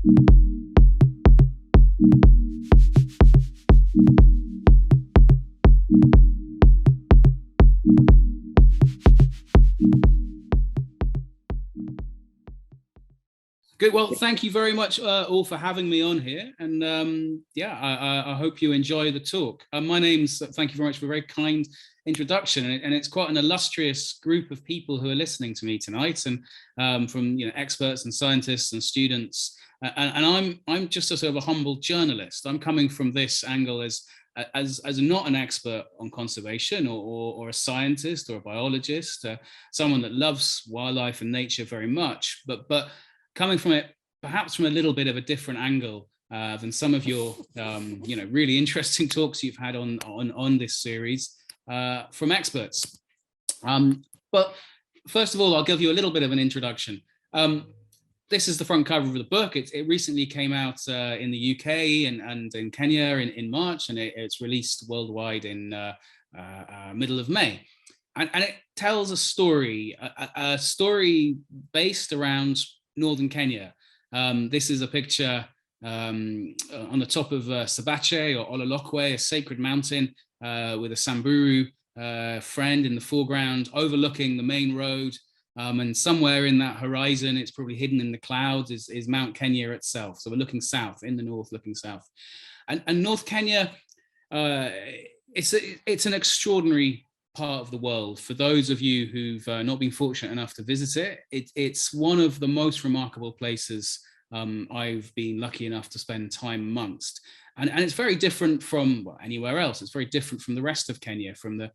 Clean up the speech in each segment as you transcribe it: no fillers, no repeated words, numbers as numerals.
Good. Well, thank you very much all for having me on here. And yeah, I hope you enjoy the talk. My name's, thank you very much for a very kind introduction. And it's quite an illustrious group of people who are listening to me tonight, and from experts and scientists and students. And I'm just a sort of a humble journalist. I'm coming from this angle as not an expert on conservation or a scientist or a biologist, someone that loves wildlife and nature very much, but coming from it perhaps from a little bit of a different angle than some of your really interesting talks you've had on this series from experts. But first of all, I'll give you a little bit of an introduction. This is the front cover of the book. It recently came out in the UK and in Kenya in March, and it's released worldwide in middle of May. And it tells a story based around northern Kenya. This is a picture on the top of Sabache or Ololokwe, a sacred mountain with a Samburu friend in the foreground overlooking the main road. And somewhere in that horizon, it's probably hidden in the clouds, is Mount Kenya itself. So we're looking south, in the north, looking south. And North Kenya, it's an extraordinary part of the world. For those of you who've not been fortunate enough to visit it's one of the most remarkable places I've been lucky enough to spend time amongst. And it's very different from anywhere else. It's very different from the rest of Kenya, from the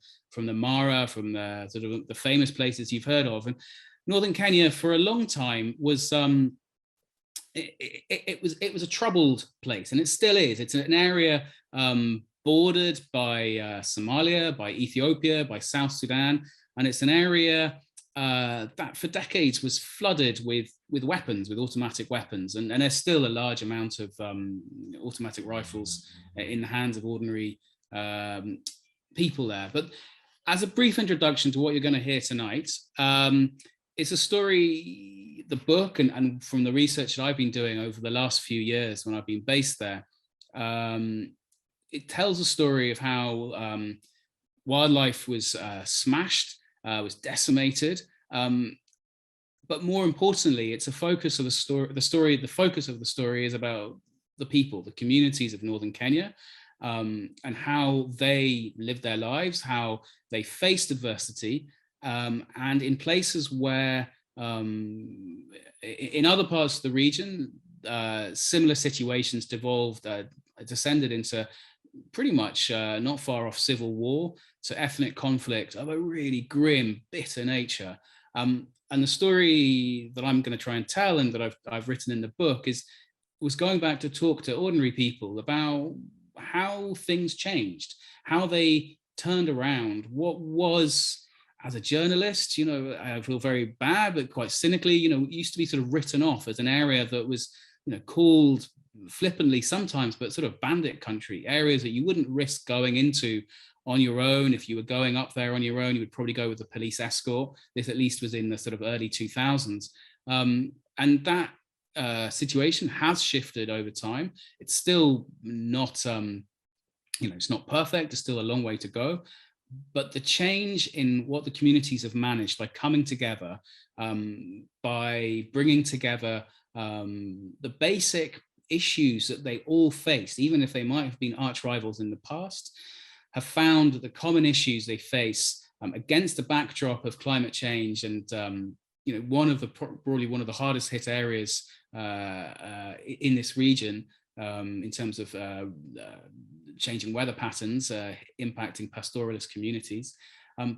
Mara, from the sort of the famous places you've heard of. And northern Kenya for a long time was it was a troubled place, and it still is. It's an area bordered by Somalia, by Ethiopia, by South Sudan, and it's an area that for decades was flooded with weapons, with automatic weapons, and there's still a large amount of automatic rifles in the hands of ordinary people there. But as a brief introduction to what you're going to hear tonight, it's a story, the book, and from the research that I've been doing over the last few years when I've been based there, it tells a story of how wildlife was smashed, was decimated, but more importantly, it's a focus of the story. The focus of the story is about the people, the communities of northern Kenya, and how they lived their lives, how they faced adversity, and in places where, in other parts of the region, similar situations descended into pretty much not far off civil war, to ethnic conflict of a really grim, bitter nature. And the story that I'm going to try and tell, and that I've written in the book, was going back to talk to ordinary people about how things changed, how they turned around. What was, as a journalist, I feel very bad, but quite cynically, it used to be sort of written off as an area that was, called flippantly sometimes, but sort of bandit country, areas that you wouldn't risk going into on your own. If you were going up there on your own, you would probably go with a police escort. This at least was in the sort of early 2000s. And that situation has shifted over time. It's still not, it's not perfect. There's still a long way to go. But the change in what the communities have managed by coming together, by bringing together the basic issues that they all faced, even if they might have been arch rivals in the past, have found that the common issues they face against the backdrop of climate change and probably one of the hardest hit areas in this region in terms of changing weather patterns impacting pastoralist communities.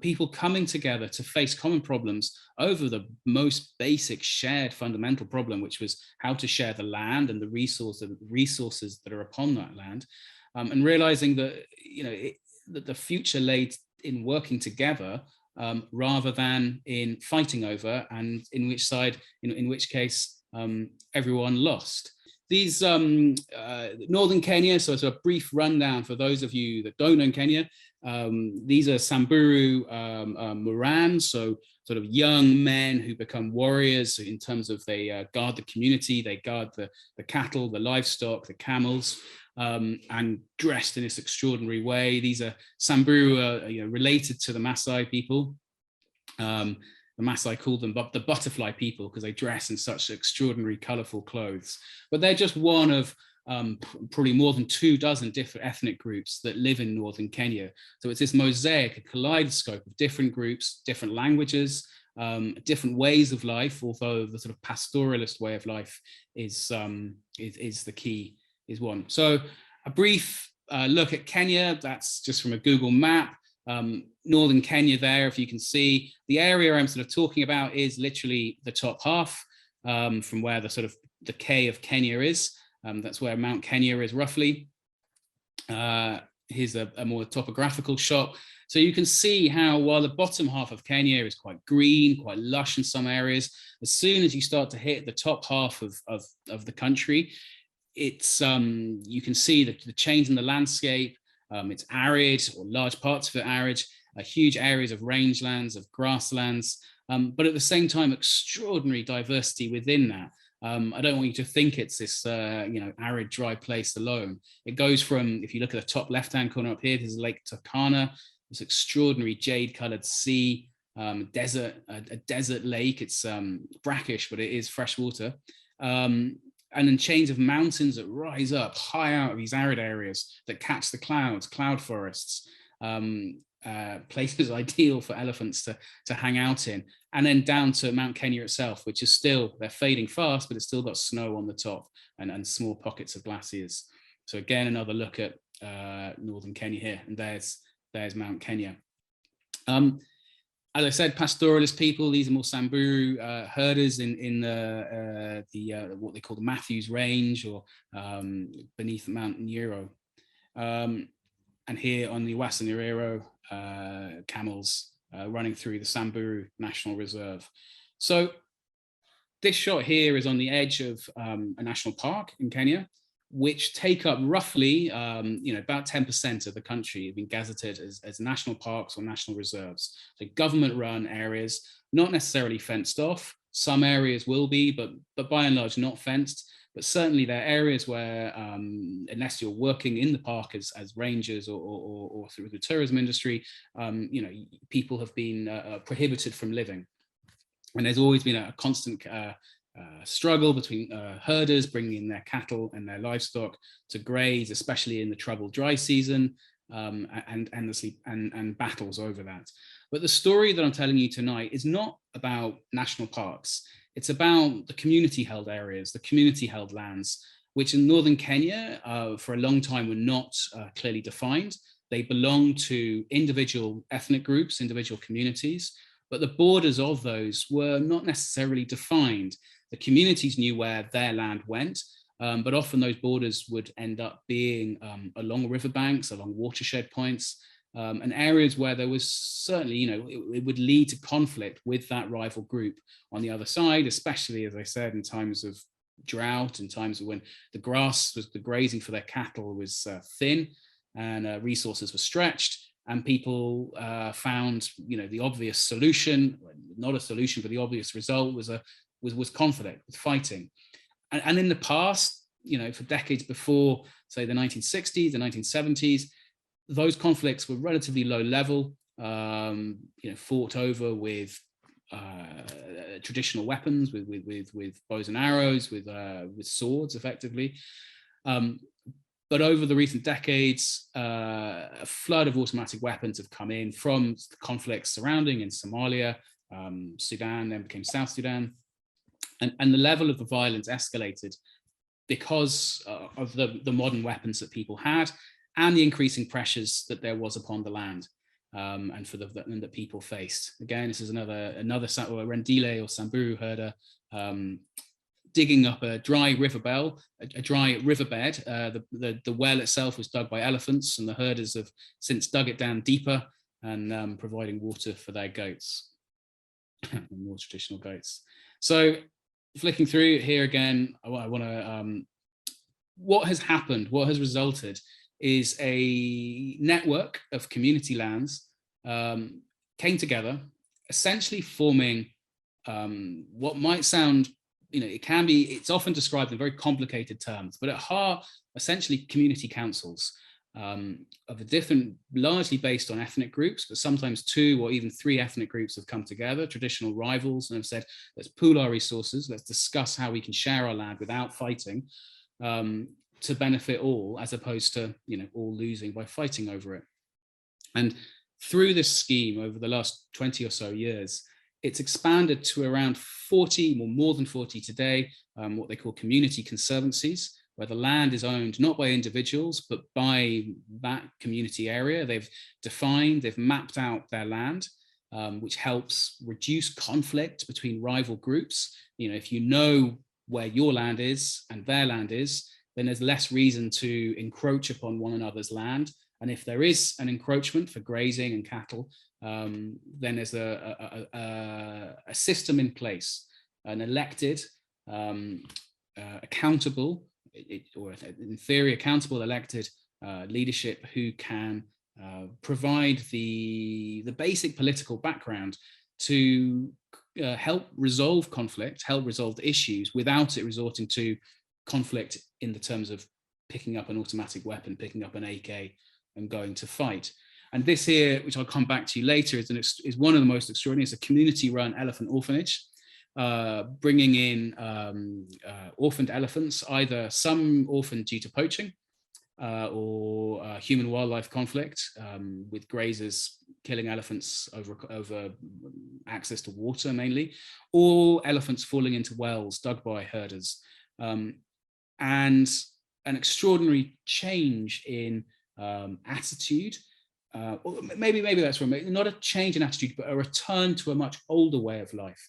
People coming together to face common problems over the most basic shared fundamental problem, which was how to share the land and the resources that are upon that land, and realizing that that the future lay in working together rather than in fighting over, and in which case everyone lost. These northern Kenya, so it's a brief rundown for those of you that don't know Kenya. These are Samburu Moran, so sort of young men who become warriors in terms of they guard the community, they guard the cattle, the livestock, the camels, and dressed in this extraordinary way. These are Samburu, related to the Maasai people. The Maasai call them the butterfly people because they dress in such extraordinary, colorful clothes. But they're just one of probably more than 24 different ethnic groups that live in northern Kenya. So it's this mosaic, a kaleidoscope of different groups, different languages, different ways of life, although the sort of pastoralist way of life is the key, is one. So a brief look at Kenya, that's just from a Google map. Northern Kenya there, if you can see, the area I'm sort of talking about is literally the top half, from where the sort of the K of Kenya is. That's where Mount Kenya is roughly. Here's a more topographical shot. So you can see how while the bottom half of Kenya is quite green, quite lush in some areas, as soon as you start to hit the top half of the country, it's you can see the change in the landscape. It's arid, or large parts of it arid, huge areas of rangelands, of grasslands, but at the same time, extraordinary diversity within that. I don't want you to think it's this arid, dry place alone. It goes from, if you look at the top left-hand corner up here, there's Lake Turkana, this extraordinary jade-colored sea, a desert lake. It's brackish, but it is fresh water. And then chains of mountains that rise up high out of these arid areas that catch the clouds, cloud forests, places ideal for elephants to hang out in. And then down to Mount Kenya itself, which is still, they're fading fast, but it's still got snow on the top and small pockets of glaciers. So again, another look at northern Kenya here, and there's Mount Kenya. As I said, pastoralist people, these are more Samburu herders in what they call the Matthews Range, or beneath Mount Nyiro. And here on the Wasanyirero, camels running through the Samburu National Reserve. So this shot here is on the edge of a national park in Kenya, which take up roughly, about 10% of the country have been gazetted as national parks or national reserves. So government-run areas, not necessarily fenced off. Some areas will be, but by and large not fenced. But certainly there are areas where, unless you're working in the park as rangers or through the tourism industry, people have been prohibited from living. And there's always been a constant struggle between herders bringing in their cattle and their livestock to graze, especially in the troubled dry season, and battles over that. But the story that I'm telling you tonight is not about national parks. It's about the community-held areas, the community-held lands, which in northern Kenya for a long time were not clearly defined. They belong to individual ethnic groups, individual communities, but the borders of those were not necessarily defined. The communities knew where their land went, but often those borders would end up being along riverbanks, along watershed points, and areas where there was certainly, it would lead to conflict with that rival group on the other side, especially, as I said, in times of drought, in times of when the grazing for their cattle was thin and resources were stretched. And people found, the obvious solution, not a solution, but the obvious result was conflict, with fighting. And in the past, for decades before, say, the 1960s, the 1970s, those conflicts were relatively low level, fought over with traditional weapons, with bows and arrows, with swords, effectively. But over the recent decades, a flood of automatic weapons have come in from the conflicts surrounding in Somalia, Sudan, then became South Sudan. And the level of the violence escalated because of the modern weapons that people had and the increasing pressures that there was upon the land and that people faced. Again, this is another Rendile or Samburu herder digging up a dry riverbed. The well itself was dug by elephants, and the herders have since dug it down deeper and providing water for their goats, more traditional goats. So flicking through here again, I want to, what has happened, what has resulted is a network of community lands came together, essentially forming what might sound, it's often described in very complicated terms, but at heart, essentially community councils of a different, largely based on ethnic groups, but sometimes 2 or even 3 ethnic groups have come together, traditional rivals, and have said, let's pool our resources, let's discuss how we can share our land without fighting, to benefit all, as opposed to, all losing by fighting over it. And through this scheme over the last 20 or so years, it's expanded to around 40, or more than 40 today, what they call community conservancies, where the land is owned not by individuals, but by that community area. They've mapped out their land, which helps reduce conflict between rival groups. If you know where your land is and their land is, then there's less reason to encroach upon one another's land. And if there is an encroachment for grazing and cattle, then there's a system in place, an elected, accountable, or in theory, accountable elected leadership who can provide the basic political background to help resolve conflict, help resolve issues without it resorting to conflict in the terms of picking up an automatic weapon, picking up an AK and going to fight. And this here, which I'll come back to you later, is one of the most extraordinary. It's a community-run elephant orphanage, bringing in orphaned elephants, either some orphaned due to poaching or human-wildlife conflict, with grazers killing elephants over access to water mainly, or elephants falling into wells dug by herders. And an extraordinary change in attitude, or maybe that's wrong, not a change in attitude, but a return to a much older way of life,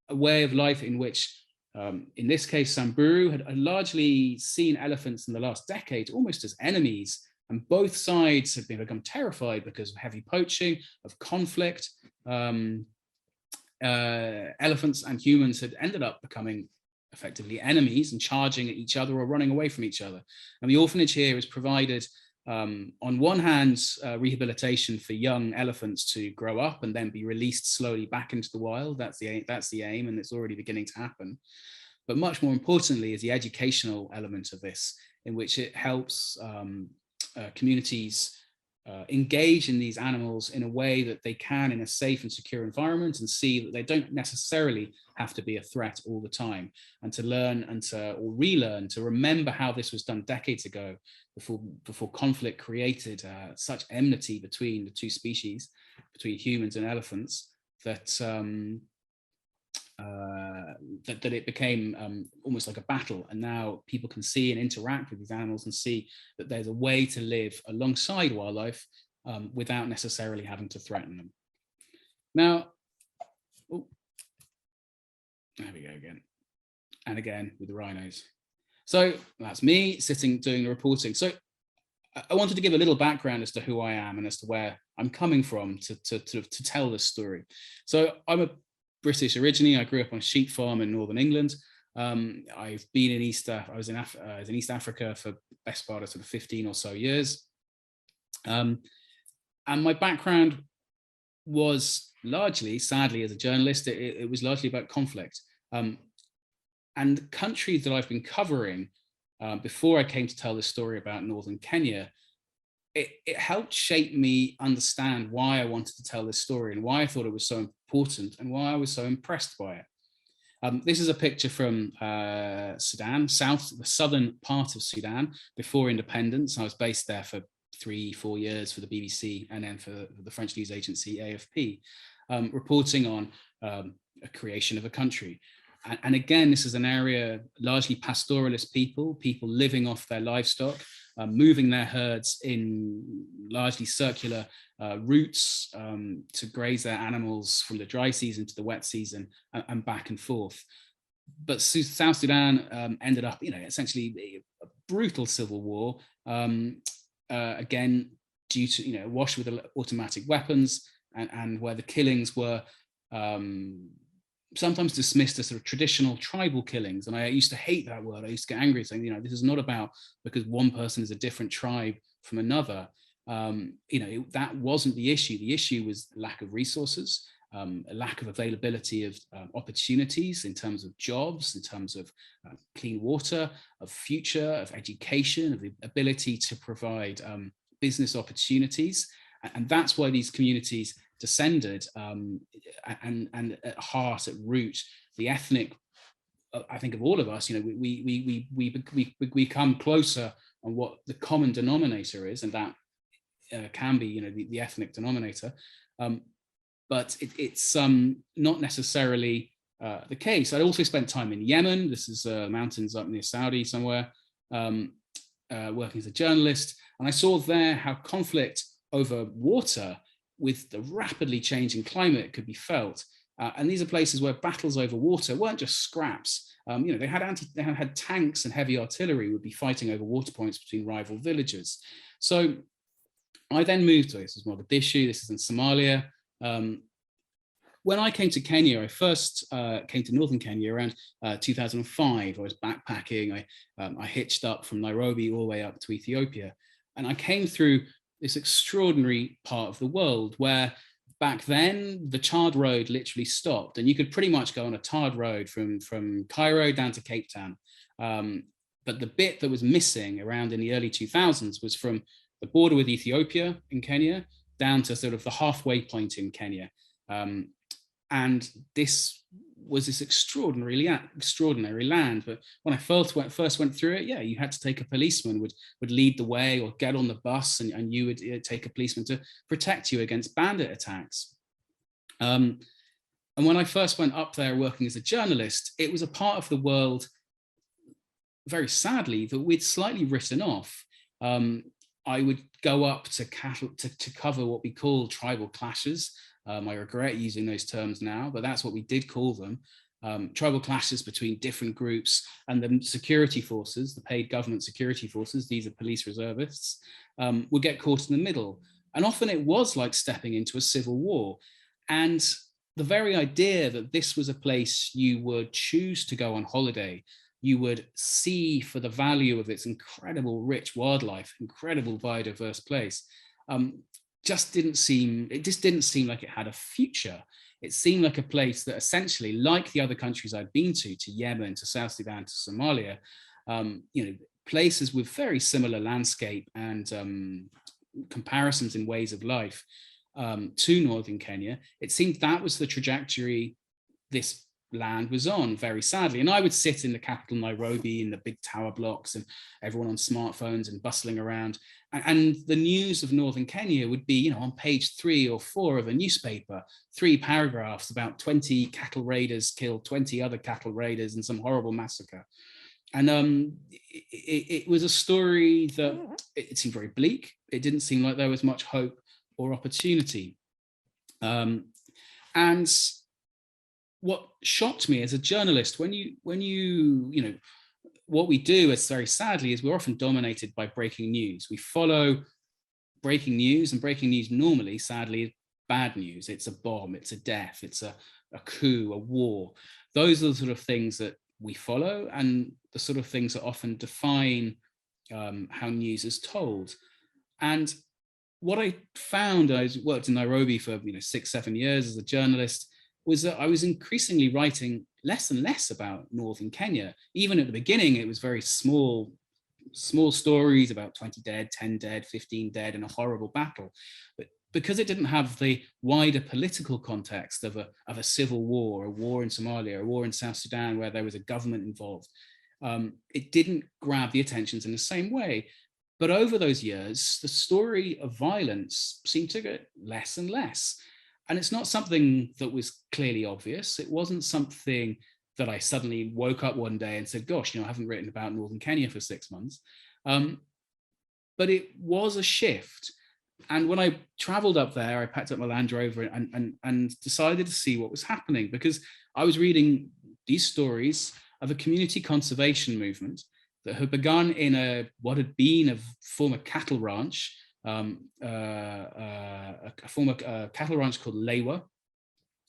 a way of life in which, in this case, Samburu had largely seen elephants in the last decade almost as enemies, and both sides have become terrified because of heavy poaching, of conflict. Elephants and humans had ended up becoming effectively enemies and charging at each other or running away from each other. And the orphanage here has provided, on one hand, rehabilitation for young elephants to grow up and then be released slowly back into the wild. That's the aim, and it's already beginning to happen. But much more importantly is the educational element of this, in which it helps communities engage in these animals in a way that they can in a safe and secure environment, and see that they don't necessarily have to be a threat all the time, and to learn and or relearn to remember how this was done decades ago, before conflict created such enmity between the 2 species, between humans and elephants, that that it became almost like a battle. And now people can see and interact with these animals and see that there's a way to live alongside wildlife without necessarily having to threaten them. Now, there we go again. And again with the rhinos. So that's me sitting doing the reporting. So I wanted to give a little background as to who I am and as to where I'm coming from to tell this story. So I'm a British originally. I grew up on a sheep farm in northern England. I've been in I was in East Africa for the best part of sort of 15 or so years. And my background was largely, sadly, as a journalist, it was largely about conflict. And the countries that I've been covering before I came to tell this story about northern Kenya, it helped shape me understand why I wanted to tell this story and why I thought it was so important and why I was so impressed by it. This is a picture from Sudan, the southern part of Sudan before independence. I was based there for 3-4 years for the BBC and then for the French news agency AFP, reporting on a creation of a country. And again, this is an area largely pastoralist people living off their livestock, moving their herds in largely circular routes to graze their animals from the dry season to the wet season and back and forth. But South Sudan ended up, essentially a brutal civil war, again, due to, washed with automatic weapons, and where the killings were sometimes dismissed as sort of traditional tribal killings. And I used to hate that word. I used to get angry saying, this is not about because one person is a different tribe from another. That wasn't the issue. The issue was lack of resources, a lack of availability of opportunities in terms of jobs, in terms of clean water, of future, of education, of the ability to provide business opportunities. And that's why these communities descended, and at heart, at root, the ethnic, I think, of all of us, we come closer on what the common denominator is, and that can be, the ethnic denominator, but it's not necessarily the case. I also spent time in Yemen. This is mountains up near Saudi somewhere, working as a journalist, and I saw there how conflict over water with the rapidly changing climate could be felt. And these are places where battles over water weren't just scraps. They had tanks and heavy artillery would be fighting over water points between rival villages. So I then moved to, this is Mogadishu, this is in Somalia. When I came to Kenya, I first came to northern Kenya around 2005. I was backpacking. I hitched up from Nairobi all the way up to Ethiopia. And I came through this extraordinary part of the world where back then the tarred road literally stopped, and you could pretty much go on a tarred road from Cairo down to Cape Town. But the bit that was missing around in the early 2000s was from the border with Ethiopia in Kenya down to sort of the halfway point in Kenya. And this was this extraordinary land. But when I first went through it, you had to take a policeman would lead the way, or get on the bus, and you would take a policeman to protect you against bandit attacks. And when I first went up there working as a journalist, it was a part of the world, very sadly, that we'd slightly written off. I would go up to cover what we call tribal clashes. I regret using those terms now, but that's what we did call them. Tribal clashes between different groups, and the security forces, the paid government security forces, these are police reservists, would get caught in the middle. And often it was like stepping into a civil war. And the very idea that this was a place you would choose to go on holiday, you would see for the value of its incredible rich wildlife, incredible biodiverse place, just didn't seem like it had a future. It seemed like a place that essentially, like the other countries I'd been to Yemen, to South Sudan, to Somalia, places with very similar landscape and comparisons in ways of life to northern Kenya. It seemed that was the trajectory this land was on, very sadly. And I would sit in the capital, Nairobi, in the big tower blocks, and everyone on smartphones and bustling around. And the news of northern Kenya would be, on page 3 or 4 of a newspaper, 3 paragraphs about 20 cattle raiders killed 20 other cattle raiders in some horrible massacre. And it was a story that it seemed very bleak. It didn't seem like there was much hope or opportunity. And what shocked me as a journalist, when you what we do is, very sadly, is we're often dominated by breaking news. We follow breaking news, and breaking news normally, sadly, is bad news. It's a bomb, it's a death, it's a coup, a war. Those are the sort of things that we follow, and the sort of things that often define how news is told. And what I found, I worked in Nairobi for 6-7 years as a journalist, was that I was increasingly writing less and less about northern Kenya. Even at the beginning, it was very small stories about 20 dead, 10 dead, 15 dead in a horrible battle. But because it didn't have the wider political context of a civil war, a war in Somalia, a war in South Sudan where there was a government involved, it didn't grab the attentions in the same way. But over those years, the story of violence seemed to get less and less. And it's not something that was clearly obvious. It wasn't something that I suddenly woke up one day and said, gosh, I haven't written about northern Kenya for 6 months. But it was a shift. And when I traveled up there, I packed up my Land Rover and decided to see what was happening, because I was reading these stories of a community conservation movement that had begun in what had been a former cattle ranch, a former cattle ranch called Leiwa.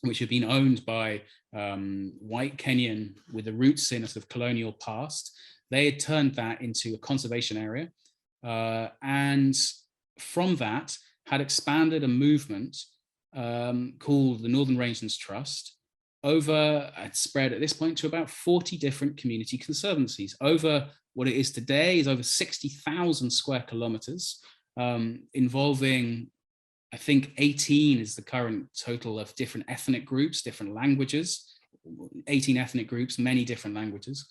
which had been owned by white Kenyan with the roots in a sort of colonial past. They had turned that into a conservation area, and from that had expanded a movement called the Northern Rangelands Trust. Had spread at this point to about 40 different community conservancies. Over what it is today is over 60,000 square kilometers, involving, I think 18 is the current total of different ethnic groups, different languages, 18 ethnic groups, many different languages,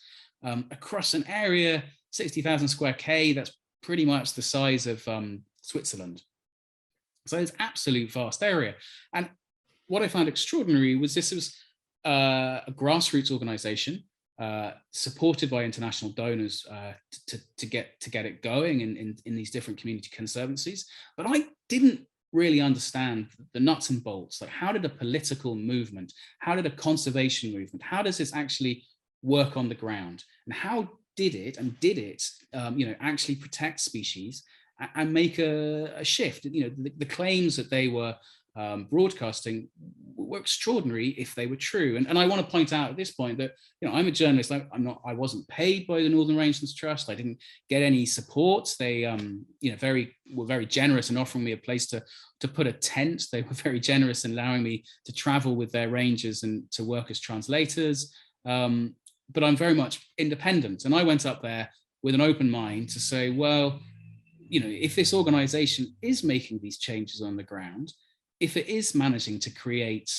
across an area, 60,000 square K, that's pretty much the size of Switzerland. So it's absolute vast area. And what I found extraordinary was this was a grassroots organization supported by international donors to get it going in these different community conservancies. But I didn't really understand the nuts and bolts. Like, how did a political movement, how did a conservation movement, how does this actually work on the ground? And how did it actually protect species and make a shift? The claims that they were broadcasting were extraordinary if they were true. And I want to point out at this point that I'm a journalist. I wasn't paid by the Northern Rangelands Trust. I didn't get any support. They were very generous in offering me a place to put a tent. They were very generous in allowing me to travel with their rangers and to work as translators. But I'm very much independent. And I went up there with an open mind to say, well, if this organization is making these changes on the ground, if it is managing to create,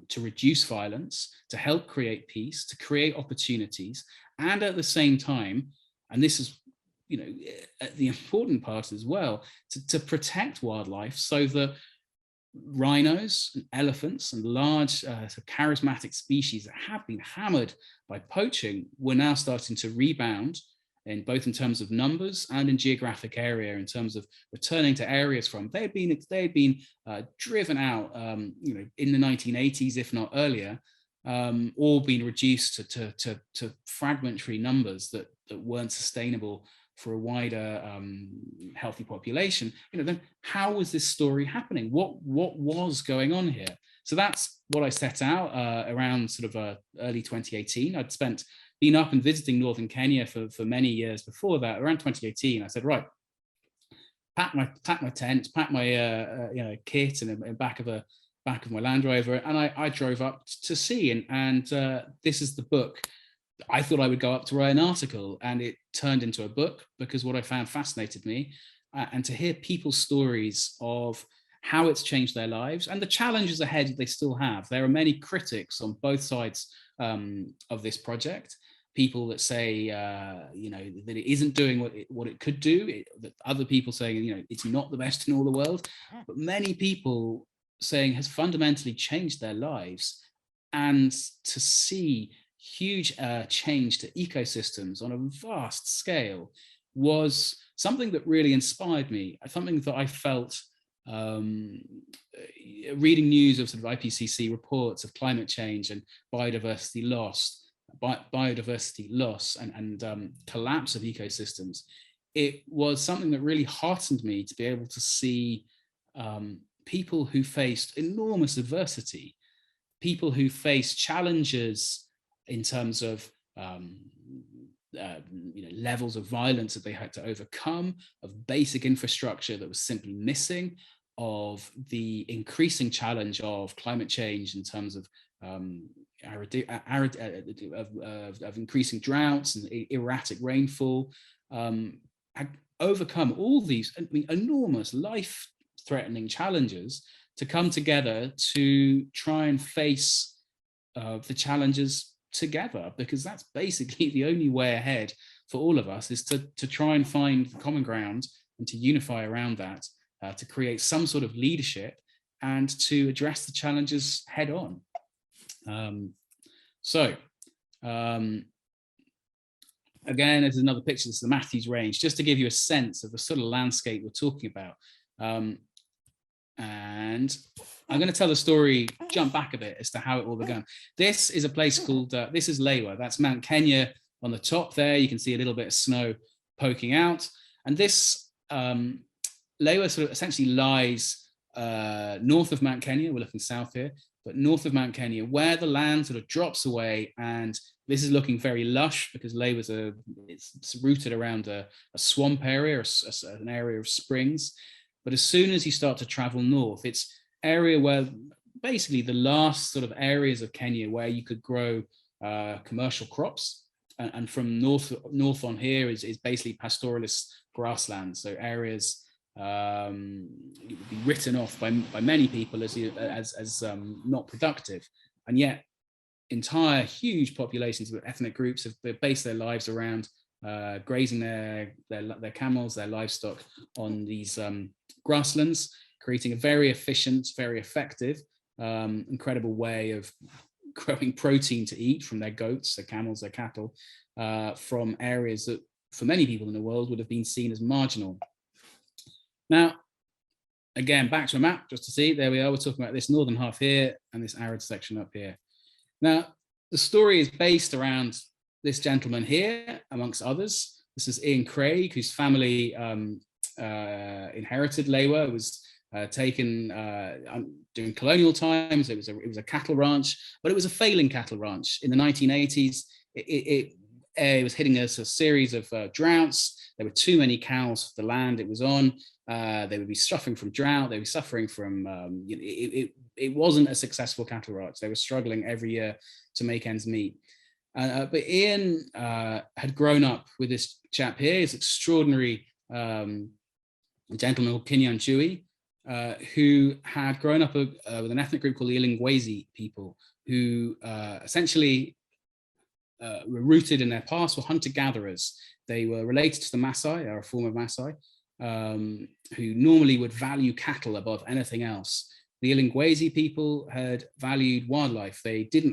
to reduce violence, to help create peace, to create opportunities, and at the same time, and this is, the important part as well, to protect wildlife so that rhinos and elephants and large charismatic species that have been hammered by poaching were now starting to rebound, in both in terms of numbers and in geographic area, in terms of returning to areas from they had been driven out, in the 1980s, if not earlier, or been reduced to fragmentary numbers that weren't sustainable for a wider healthy population. Then how was this story happening? What was going on here? So that's what I set out around sort of early 2018. I'd been up and visiting northern Kenya for many years before that. Around 2018, I said, right, pack my tent, pack my kit in the back of my Land Rover, and I drove up to see. And this is the book. I thought I would go up to write an article, and it turned into a book, because what I found fascinated me, and to hear people's stories of how it's changed their lives and the challenges ahead they still have. There are many critics on both sides of this project. People that say, that it isn't doing what it could do. That other people saying, it's not the best in all the world. But many people saying has fundamentally changed their lives, and to see huge change to ecosystems on a vast scale was something that really inspired me. Something that I felt reading news of sort of IPCC reports of climate change and biodiversity loss and collapse of ecosystems. It was something that really heartened me to be able to see people who faced enormous adversity, people who faced challenges in terms of levels of violence that they had to overcome, of basic infrastructure that was simply missing, of the increasing challenge of climate change in terms of increasing droughts and erratic rainfall, had overcome all these enormous life-threatening challenges to come together to try and face the challenges together, because that's basically the only way ahead for all of us, is to try and find common ground and to unify around that, to create some sort of leadership and to address the challenges head on. Again, there's another picture. This is the Matthews Range, just to give you a sense of the sort of landscape we're talking about. And I'm going to tell the story, jump back a bit as to how it all began. This is a place called, this is Leiwa. That's Mount Kenya on the top there. You can see a little bit of snow poking out. And this Leiwa sort of essentially lies north of Mount Kenya. We're looking south here, but north of Mount Kenya, where the land sort of drops away, and this is looking very lush because Leiwa it's rooted around a swamp area, an area of springs. But as soon as you start to travel north, it's area where basically the last sort of areas of Kenya where you could grow commercial crops. And from north on here is basically pastoralist grassland. So areas would be written off by many people as not productive, and yet entire huge populations of ethnic groups have based their lives around grazing their camels, their livestock on these grasslands, creating a very efficient, very effective, incredible way of growing protein to eat from their goats, their camels, their cattle, from areas that for many people in the world would have been seen as marginal. Now, again, back to a map just to see, there we are, we're talking about this northern half here and this arid section up here. Now, the story is based around this gentleman here, amongst others. This is Ian Craig, whose family inherited Leiwa. It was taken during colonial times. It was a cattle ranch, but it was a failing cattle ranch. In the 1980s, it was hitting a series of droughts. There were too many cows for the land it was on. They would be suffering from drought. They were suffering from, it wasn't a successful cattle ranch. They were struggling every year to make ends meet. But Ian had grown up with this chap here, this extraordinary gentleman called Kinyan Chui, who had grown up with an ethnic group called the Ilingwezi people, who essentially were rooted in their past, were hunter-gatherers. They were related to the Maasai, or a form of Maasai, who normally would value cattle above anything else. The Ilingwezi people had valued wildlife. They do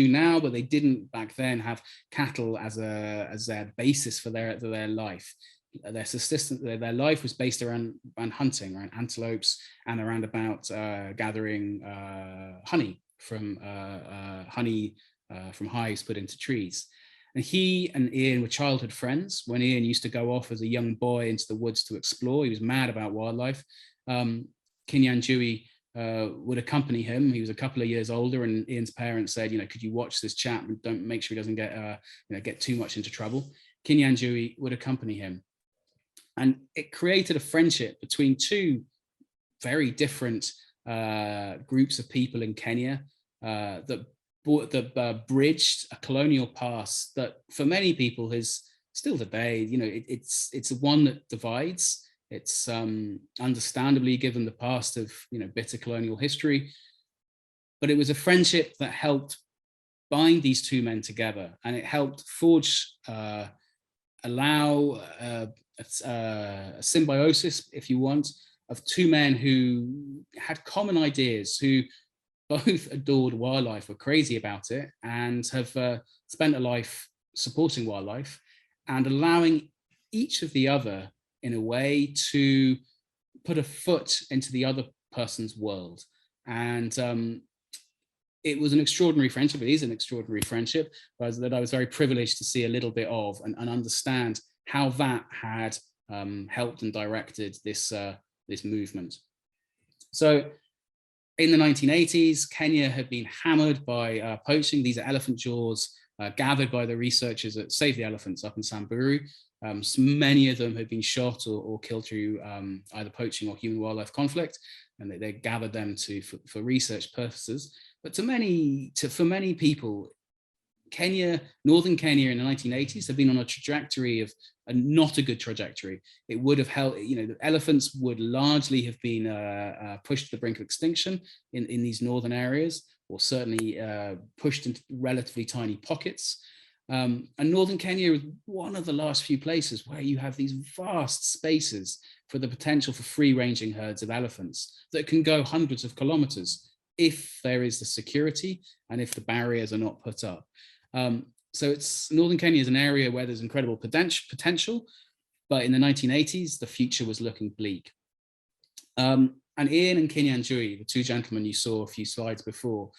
now, but they didn't back then have cattle as their basis for their life. Their subsistence, their life was based around hunting, around antelopes, and around about gathering honey from hives put into trees. And he and Ian were childhood friends. When Ian used to go off as a young boy into the woods to explore, he was mad about wildlife. Kinyan Chui would accompany him. He was a couple of years older, and Ian's parents said, could you watch this chap and don't make sure he doesn't get too much into trouble. Kinyan Chui would accompany him. And it created a friendship between two very different groups of people in Kenya that bridged a colonial past that for many people is still today, it's one that divides. It's understandably given the past of, bitter colonial history, but it was a friendship that helped bind these two men together, and it helped forge, allow a symbiosis, if you want, of two men who had common ideas, who both adored wildlife, were crazy about it, and have spent a life supporting wildlife and allowing each of the other, in a way, to put a foot into the other person's world. And it was an extraordinary friendship. It is an extraordinary friendship that I was very privileged to see a little bit of and understand how that had helped and directed this movement. So in the 1980s, Kenya had been hammered by poaching. These are elephant jaws gathered by the researchers at Save the Elephants up in Samburu. So many of them had been shot or killed through either poaching or human-wildlife conflict, and they gathered them for research purposes. But for many people, northern Kenya in the 1980s had been on a trajectory of not a good trajectory. It would have held, the elephants would largely have been pushed to the brink of extinction in these northern areas, or certainly pushed into relatively tiny pockets. And northern Kenya is one of the last few places where you have these vast spaces for the potential for free-ranging herds of elephants that can go hundreds of kilometers if there is the security and if the barriers are not put up. So northern Kenya is an area where there's incredible potential, but in the 1980s, the future was looking bleak. And Ian and Kinyan Chui, the two gentlemen you saw a few slides before,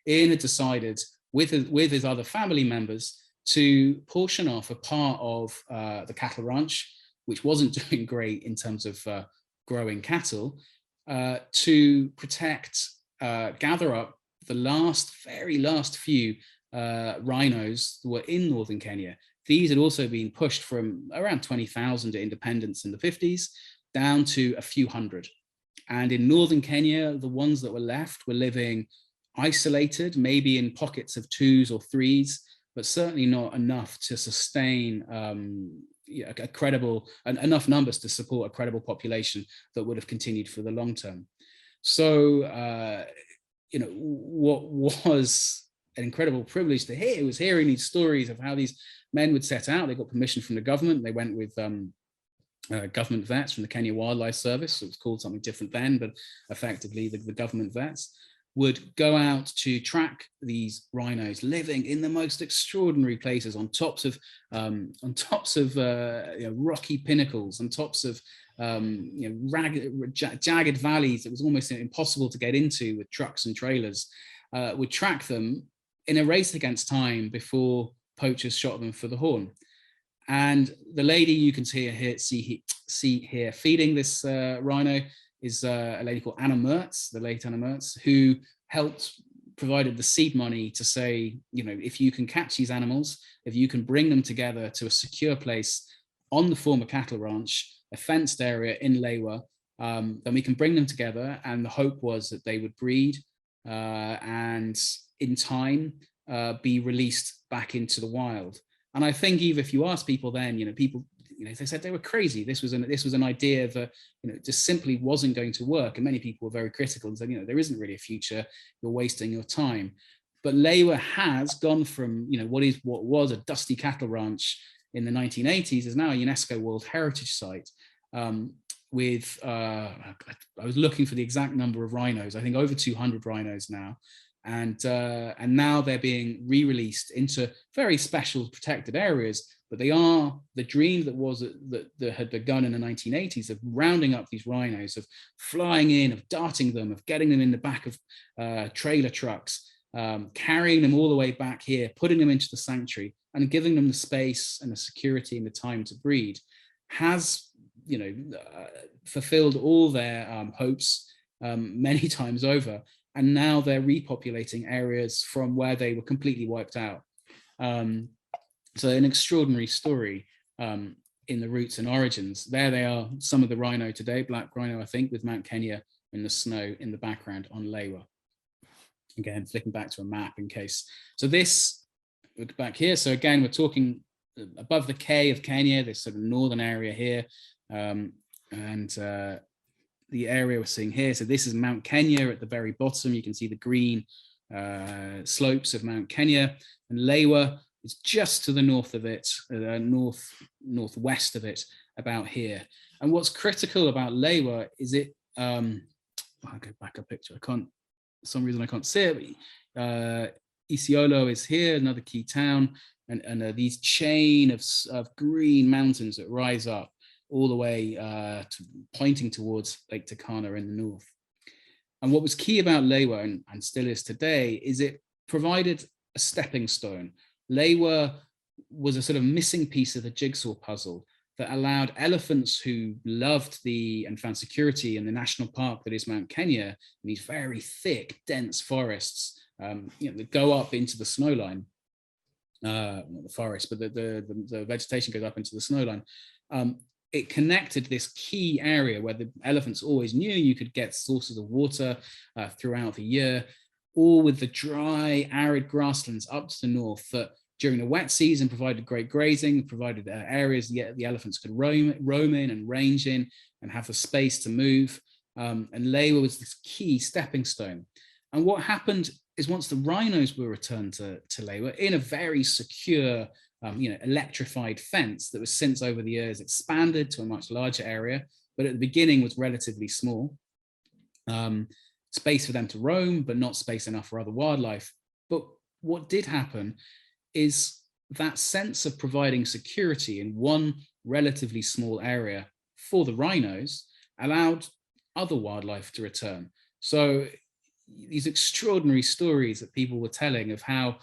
Ian had decided with his other family members to portion off a part of the cattle ranch, which wasn't doing great in terms of growing cattle, to protect, gather up the very last few rhinos were in northern Kenya. These had also been pushed from around 20,000 at independence in the 50s down to a few hundred. And in northern Kenya, the ones that were left were living isolated, maybe in pockets of twos or threes, but certainly not enough to sustain a credible, enough numbers to support a credible population that would have continued for the long term. So, what was an incredible privilege to hear was hearing these stories of how these men would set out. They got permission from the government. They went with government vets from the Kenya Wildlife Service. It was called something different then, but effectively the government vets would go out to track these rhinos living in the most extraordinary places, on tops of rocky pinnacles, on tops of jagged valleys that was almost impossible to get into with trucks and trailers. Would track them in a race against time before poachers shot them for the horn. And the lady you can see here feeding this rhino is a lady called Anna Mertz, the late Anna Mertz, who provided the seed money to say, if you can catch these animals, if you can bring them together to a secure place on the former cattle ranch, a fenced area in Leiwa, then we can bring them together. And the hope was that they would breed and in time be released back into the wild. And I think even if you ask people then, people, they said they were crazy. This was an idea that, just simply wasn't going to work. And many people were very critical and said, there isn't really a future. You're wasting your time. But Leiwa has gone from, what was a dusty cattle ranch in the 1980s is now a UNESCO World Heritage Site with, I was looking for the exact number of rhinos, I think over 200 rhinos now. And now they're being re-released into very special protected areas, but they are the dream that had begun in the 1980s of rounding up these rhinos, of flying in, of darting them, of getting them in the back of trailer trucks, carrying them all the way back here, putting them into the sanctuary and giving them the space and the security and the time to breed, has fulfilled all their hopes many times over. And now they're repopulating areas from where they were completely wiped out. So an extraordinary story in the roots and origins. There they are, some of the rhino today, black rhino, I think, with Mount Kenya in the snow in the background on Leiwa. Again, flicking back to a map in case. So this, back here, so again, we're talking above the K of Kenya, this sort of northern area here. The area we're seeing here, so this is Mount Kenya at the very bottom. You can see the green slopes of Mount Kenya, and Leiwa is just to the north of it, northwest of it, about here. And what's critical about Leiwa is it, I'll go back a picture, for some reason I can't see it, but Isiolo is here, another key town, and these chain of green mountains that rise up all the way pointing towards Lake Turkana in the north. And what was key about Leiwa, and still is today, is it provided a stepping stone. Leiwa was a sort of missing piece of the jigsaw puzzle that allowed elephants who loved and found security in the national park that is Mount Kenya, in these very thick, dense forests, that go up into the snowline. Not the forest, but the vegetation goes up into the snowline. It connected this key area where the elephants always knew you could get sources of water throughout the year, all with the dry, arid grasslands up to the north that during the wet season provided great grazing, provided areas the elephants could roam in and range in and have the space to move. And Leiwa was this key stepping stone. And what happened is once the rhinos were returned to Leiwa in a very secure, electrified fence that was since over the years expanded to a much larger area, but at the beginning was relatively small. Space for them to roam, but not space enough for other wildlife. But what did happen is that sense of providing security in one relatively small area for the rhinos allowed other wildlife to return. So these extraordinary stories that people were telling of how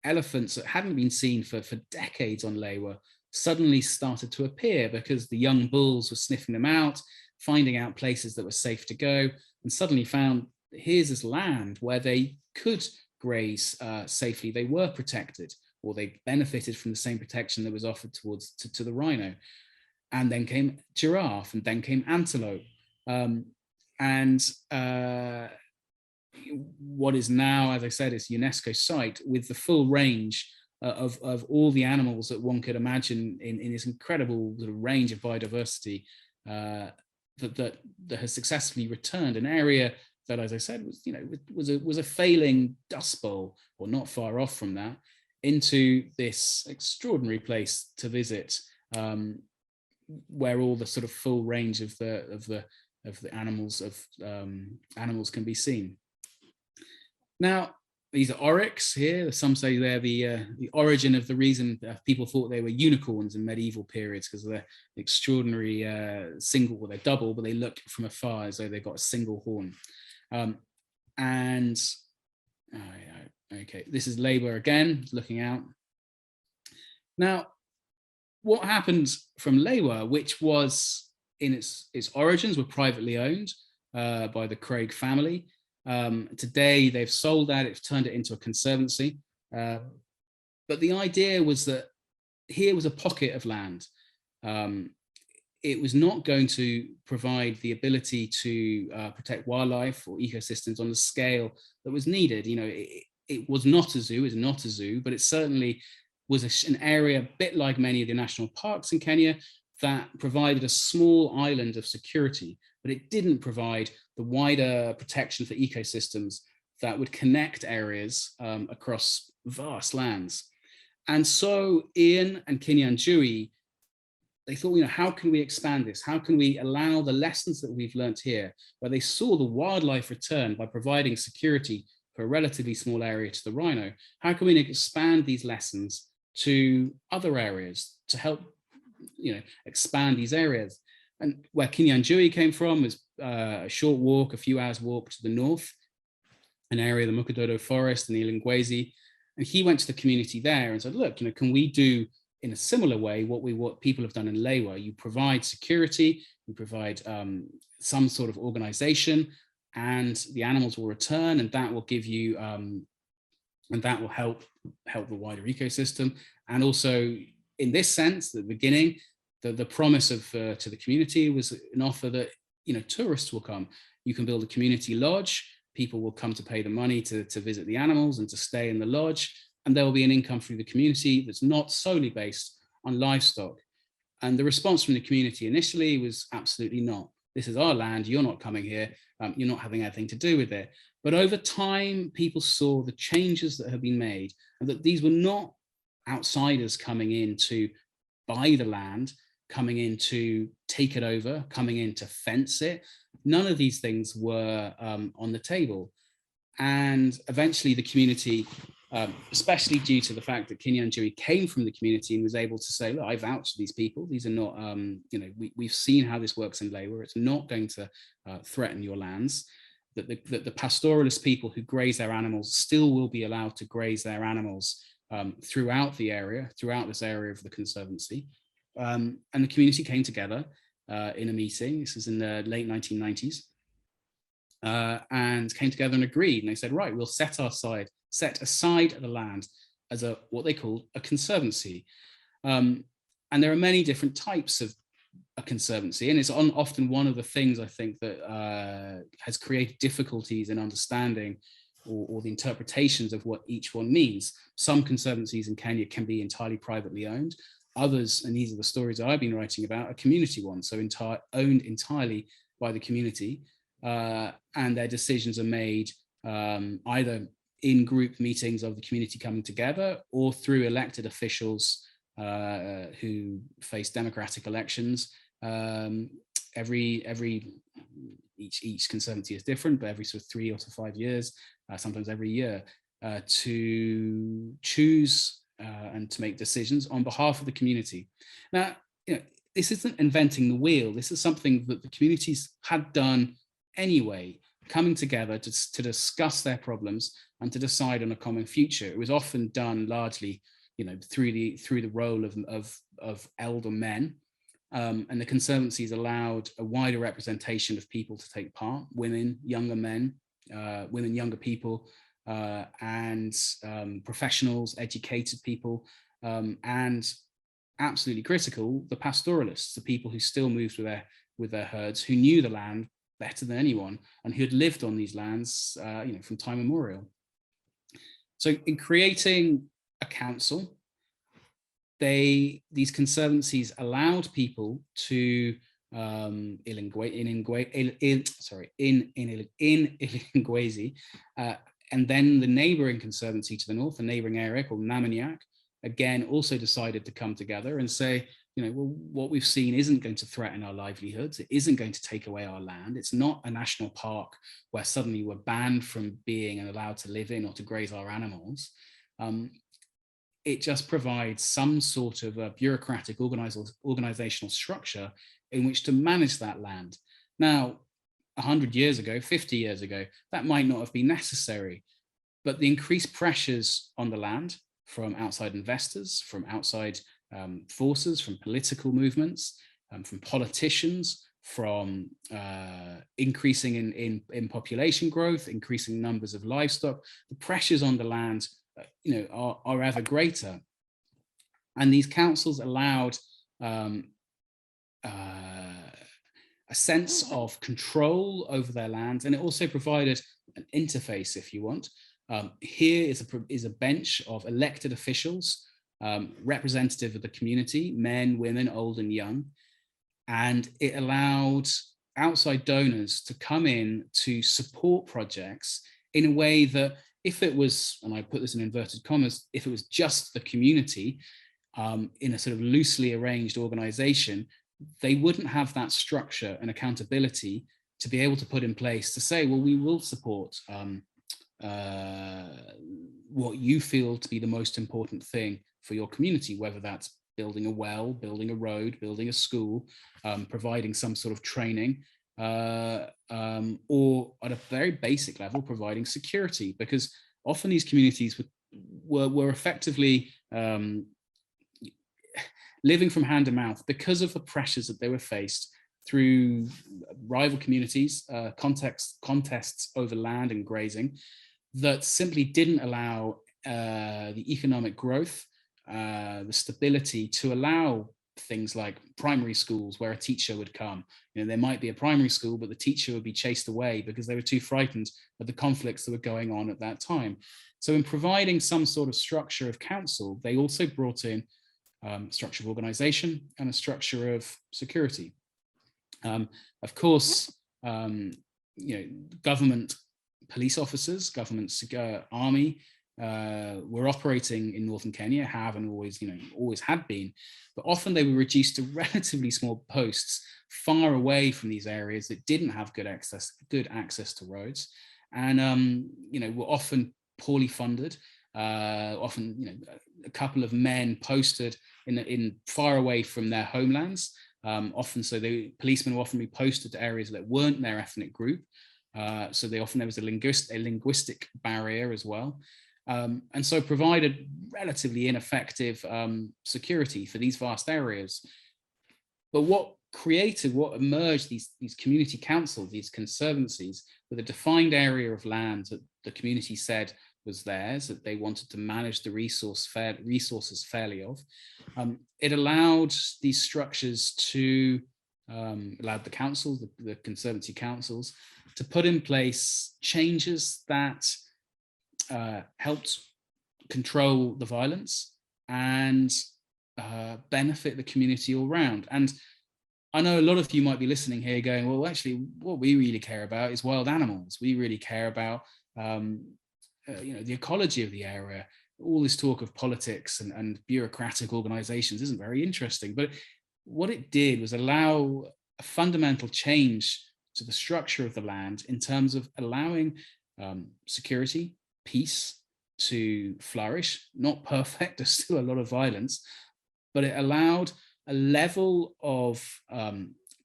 elephants that hadn't been seen for decades on Leiwa suddenly started to appear because the young bulls were sniffing them out, finding out places that were safe to go, and suddenly found here's this land where they could graze safely. They were protected, or they benefited from the same protection that was offered to the rhino. And then came giraffe, and then came antelope. And what is now, as I said, is UNESCO site with the full range of all the animals that one could imagine in this incredible sort of range of biodiversity that has successfully returned an area that, as I said, was a failing dust bowl, or not far off from that, into this extraordinary place to visit, where all the sort of full range of the animals can be seen. Now, these are oryx here. Some say they're the origin of the reason people thought they were unicorns in medieval periods, because of their extraordinary single, well, they're double, but they look from afar as though they've got a single horn. Okay, this is Leiwa again, looking out. Now, what happened from Leiwa, which was in its origins were privately owned by the Craig family. Today they've sold that, it's turned it into a conservancy. But the idea was that here was a pocket of land. It was not going to provide the ability to protect wildlife or ecosystems on the scale that was needed. It was not a zoo, it's not a zoo, but it certainly was an area, a bit like many of the national parks in Kenya, that provided a small island of security, but it didn't provide the wider protection for ecosystems that would connect areas across vast lands. And so Ian and Kinyanjui, they thought, how can we expand this? How can we allow the lessons that we've learned here, where they saw the wildlife return by providing security for a relatively small area to the rhino? How can we expand these lessons to other areas to help, expand these areas? And where Kinyanjui came from was a short walk, a few hours walk to the north, an area of the Mukododo forest and the Ilingwezi. And he went to the community there and said, look, can we do in a similar way what people have done in Leiwa? You provide security, you provide some sort of organization, and the animals will return, and that will give you, and that will help the wider ecosystem. And also, in this sense, the beginning, the promise of to the community was an offer that tourists will come. You can build a community lodge. People will come to pay the money to visit the animals and to stay in the lodge, and there will be an income through the community that's not solely based on livestock. And the response from the community initially was absolutely not. This is our land, you're not coming here, you're not having anything to do with it. But over time, people saw the changes that had been made, and that these were not outsiders coming in to buy the land, coming in to take it over, coming in to fence it. None of these things were on the table. And eventually the community, especially due to the fact that Kinyanjui came from the community and was able to say, look, I vouch for these people. These are not, we've seen how this works in Leiwa. It's not going to threaten your lands. That the pastoralist people who graze their animals still will be allowed to graze their animals throughout this area of the conservancy. And the community came together in a meeting. This is in the late 1990s. And came together and agreed. And they said, right, we'll set aside the land as what they called a conservancy. And there are many different types of a conservancy. And it's often one of the things I think that has created difficulties in understanding or the interpretations of what each one means. Some conservancies in Kenya can be entirely privately owned. Others, and these are the stories I've been writing about, are community ones, so owned entirely by the community. And their decisions are made either in group meetings of the community coming together, or through elected officials who face democratic elections. Each conservancy is different, but every sort of 3 or 5 years, sometimes every year, to choose and to make decisions on behalf of the community. Now, this isn't inventing the wheel. This is something that the communities had done anyway, coming together to discuss their problems and to decide on a common future. It was often done largely, through the role of elder men, and the conservancies allowed a wider representation of people to take part: women, younger men, women, younger people, and professionals, educated people, and absolutely critical, the pastoralists, the people who still moved with their herds, who knew the land better than anyone, and who had lived on these lands, from time immemorial. So, in creating a council, these conservancies allowed people to in Ilingwesi, and then the neighboring conservancy to the north, the neighboring area called Namanyak, again also decided to come together and say, well, what we've seen isn't going to threaten our livelihoods. It isn't going to take away our land. It's not a national park where suddenly we're banned from being and allowed to live in or to graze our animals. It just provides some sort of a bureaucratic organizational structure in which to manage that land. Now, 100 years ago, 50 years ago, that might not have been necessary, but the increased pressures on the land from outside investors, from outside forces, from political movements, from politicians, from increasing in population growth, increasing numbers of livestock, the pressures on the land are ever greater. And these councils allowed a sense of control over their lands, and it also provided an interface, if you want. Here is a bench of elected officials, representative of the community, men, women, old and young, and it allowed outside donors to come in to support projects in a way that, if it was, and I put this in inverted commas, if it was just the community in a sort of loosely arranged organization, they wouldn't have that structure and accountability to be able to put in place to say, well, we will support what you feel to be the most important thing for your community, whether that's building a well, building a road, building a school, providing some sort of training, or at a very basic level, providing security, because often these communities were effectively living from hand to mouth because of the pressures that they were faced through rival communities, contests over land and grazing, that simply didn't allow the economic growth, the stability to allow things like primary schools where a teacher would come. There might be a primary school, but the teacher would be chased away because they were too frightened of the conflicts that were going on at that time. So in providing some sort of structure of council, they also brought in structure of organization and a structure of security. Of course, government police officers, government army were operating in northern Kenya, have and always had been, but often they were reduced to relatively small posts far away from these areas that didn't have good access to roads, and were often poorly funded. Often, a couple of men posted in far away from their homelands. Often, so the policemen would often be posted to areas that weren't their ethnic group. So there was a linguistic barrier as well. And so provided relatively ineffective security for these vast areas. But what emerged these community councils, these conservancies, with a defined area of land that the community said was theirs, that they wanted to manage the resources fairly of. It allowed these structures to, allowed the councils, the conservancy councils, to put in place changes that helped control the violence and benefit the community all round. And I know a lot of you might be listening here going, well, actually, what we really care about is wild animals. We really care about the ecology of the area. All this talk of politics and bureaucratic organizations isn't very interesting. But what it did was allow a fundamental change to the structure of the land in terms of allowing security, peace to flourish. Not perfect, there's still a lot of violence, but it allowed a level of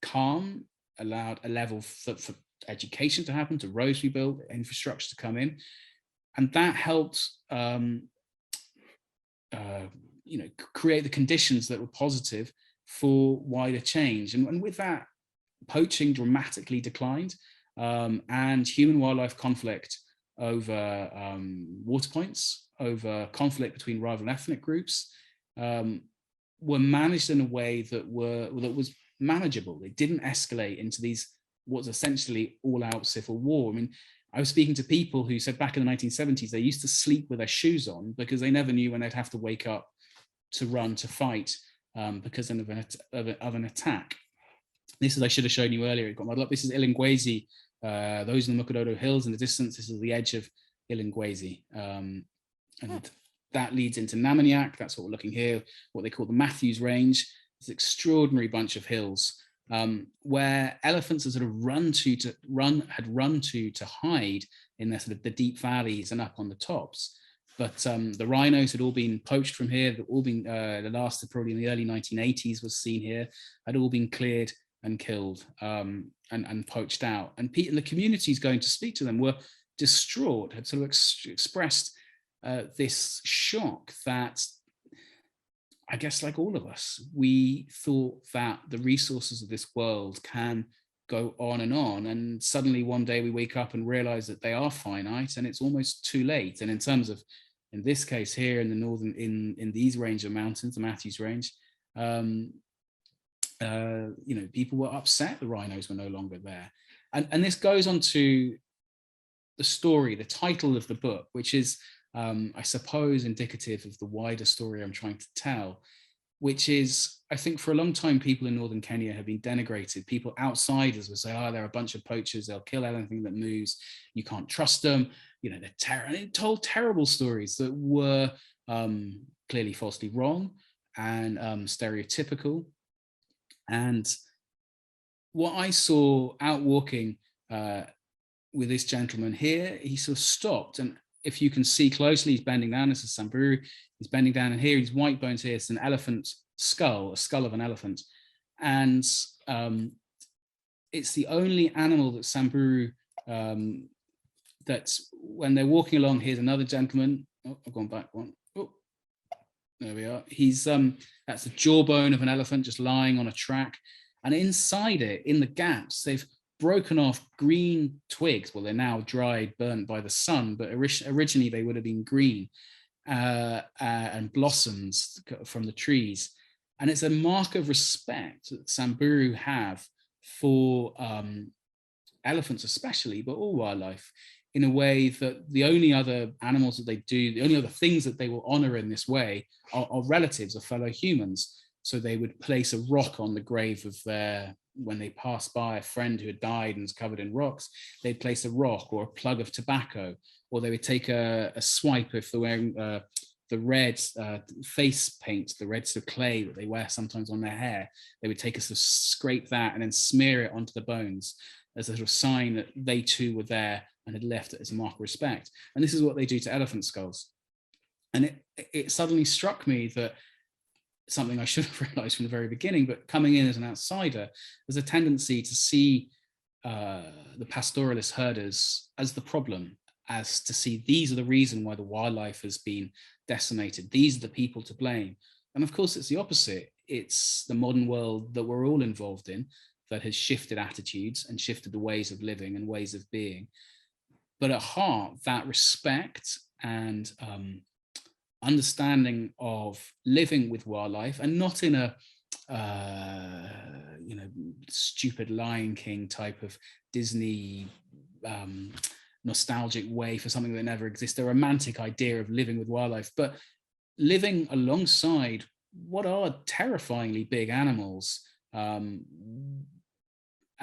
calm, allowed a level for education to happen, to roads be built, infrastructure to come in. And that helped create the conditions that were positive for wider change. And with that, poaching dramatically declined. and human-wildlife conflict over water points, over conflict between rival ethnic groups, were managed in a way that was manageable. It didn't escalate into these what's essentially all-out civil war. I mean, I was speaking to people who said back in the 1970s they used to sleep with their shoes on because they never knew when they'd have to wake up to run, to fight, because of an attack. This is, I should have shown you earlier, this is Ilingwezi, those in the Mukododo Hills in the distance. This is the edge of Ilingwezi. And that leads into Namanyak. That's what we're looking here, what they call the Matthews Range. It's an extraordinary bunch of hills where elephants had sort of run to hide in their sort of the deep valleys and up on the tops. But the rhinos had all been poached from here. They'd all been, the last probably in the early 1980s was seen here, had all been cleared and killed and poached out. And the communities going to speak to them were distraught, had sort of expressed this shock that, I guess like all of us, we thought that the resources of this world can go on, and suddenly one day we wake up and realize that they are finite and it's almost too late. And in terms of, in this case here in the northern, in these range of mountains, the Matthews Range, people were upset the rhinos were no longer there. And this goes on to the story, the title of the book, which is, I suppose, indicative of the wider story I'm trying to tell, which is, I think for a long time, people in northern Kenya have been denigrated. People, outsiders, would say, oh, they're a bunch of poachers, they'll kill anything that moves, you can't trust them, they're terrible. They told terrible stories that were clearly falsely wrong and stereotypical. And what I saw out walking with this gentleman here, he sort of stopped, and if you can see closely, he's bending down. This is Samburu. He's bending down, and here he's white bones here. It's an elephant skull, a skull of an elephant. And it's the only animal that Samburu, that's when they're walking along. Here's another gentleman. Oh, I've gone back one. Oh, there we are. He's, that's the jawbone of an elephant just lying on a track. And inside it, in the gaps, they've broken off green twigs. Well, they're now dried, burnt by the sun, but originally they would have been green and blossoms from the trees. And it's a mark of respect that Samburu have for elephants especially, but all wildlife, in a way that the only other animals that they do, the only other things that they will honor in this way are relatives or fellow humans. So they would place a rock on the grave of when they pass by a friend who had died and was covered in rocks, they'd place a rock or a plug of tobacco, or they would take a swipe if they're wearing the red face paint, the red sort of clay that they wear sometimes on their hair. They would take a sort of scrape that and then smear it onto the bones as a sort of sign that they too were there and had left it as a mark of respect. And this is what they do to elephant skulls. And it suddenly struck me that something I should have realized from the very beginning, but coming in as an outsider, there's a tendency to see the pastoralist herders as the problem, as to see these are the reason why the wildlife has been decimated. These are the people to blame. And of course, it's the opposite. It's the modern world that we're all involved in that has shifted attitudes and shifted the ways of living and ways of being. But at heart, that respect and understanding of living with wildlife, and not in a stupid Lion King type of Disney nostalgic way for something that never exists, a romantic idea of living with wildlife, but living alongside what are terrifyingly big animals, and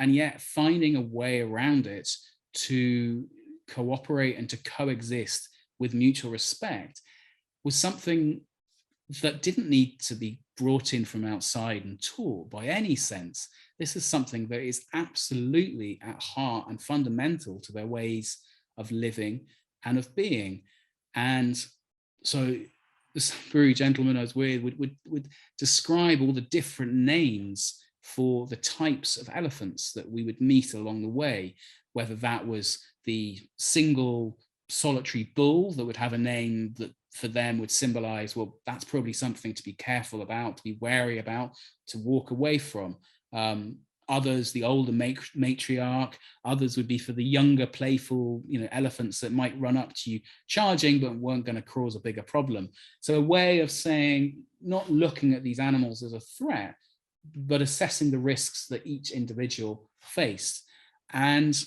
yet finding a way around it to cooperate and to coexist with mutual respect was something that didn't need to be brought in from outside and taught by any sense. This is something that is absolutely at heart and fundamental to their ways of living and of being. And so the Samburu gentleman I was with would describe all the different names for the types of elephants that we would meet along the way, whether that was the single solitary bull that would have a name that for them would symbolize, well, that's probably something to be careful about, to be wary about, to walk away from. others the older matriarch, others would be for the younger, playful, elephants that might run up to you charging, but weren't going to cause a bigger problem. So a way of saying, not looking at these animals as a threat, but assessing the risks that each individual faced. And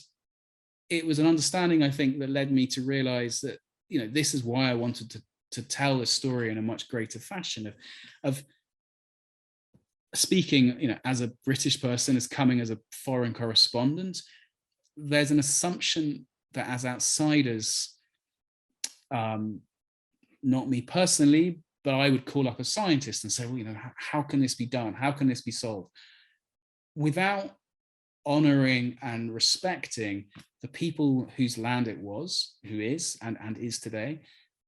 it was an understanding, I think, that led me to realize that, this is why I wanted to tell the story in a much greater fashion of speaking, as a British person, as coming as a foreign correspondent. There's an assumption that as outsiders, not me personally, but I would call up a scientist and say, well, how can this be done? How can this be solved? Without honoring and respecting the people whose land it was, who is and is today,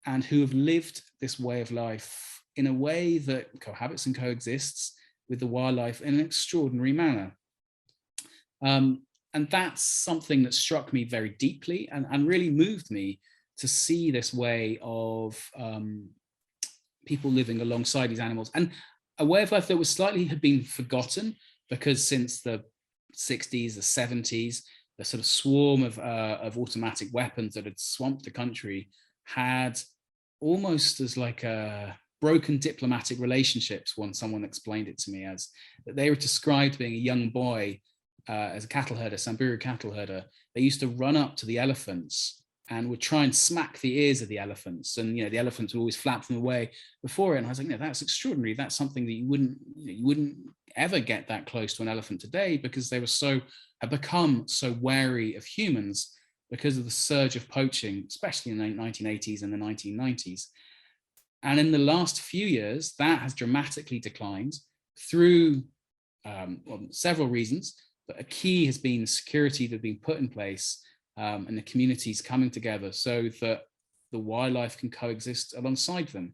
and who have lived this way of life in a way that cohabits and coexists with the wildlife in an extraordinary manner. And that's something that struck me very deeply and really moved me to see this way of people living alongside these animals, and a way of life that was slightly had been forgotten, because since the 60s, the 70s, the sort of swarm of automatic weapons that had swamped the country had almost as like a broken diplomatic relationships. Once someone explained it to me as that they were described being a young boy as a cattle herder, Samburu cattle herder. They used to run up to the elephants and would try and smack the ears of the elephants, and the elephants would always flap them away before it. And I was like, that's extraordinary. That's something that you wouldn't ever get that close to an elephant today, because they have become so wary of humans because of the surge of poaching, especially in the 1980s and the 1990s. And in the last few years, that has dramatically declined through several reasons, but a key has been the security that has been put in place, and the communities coming together so that the wildlife can coexist alongside them.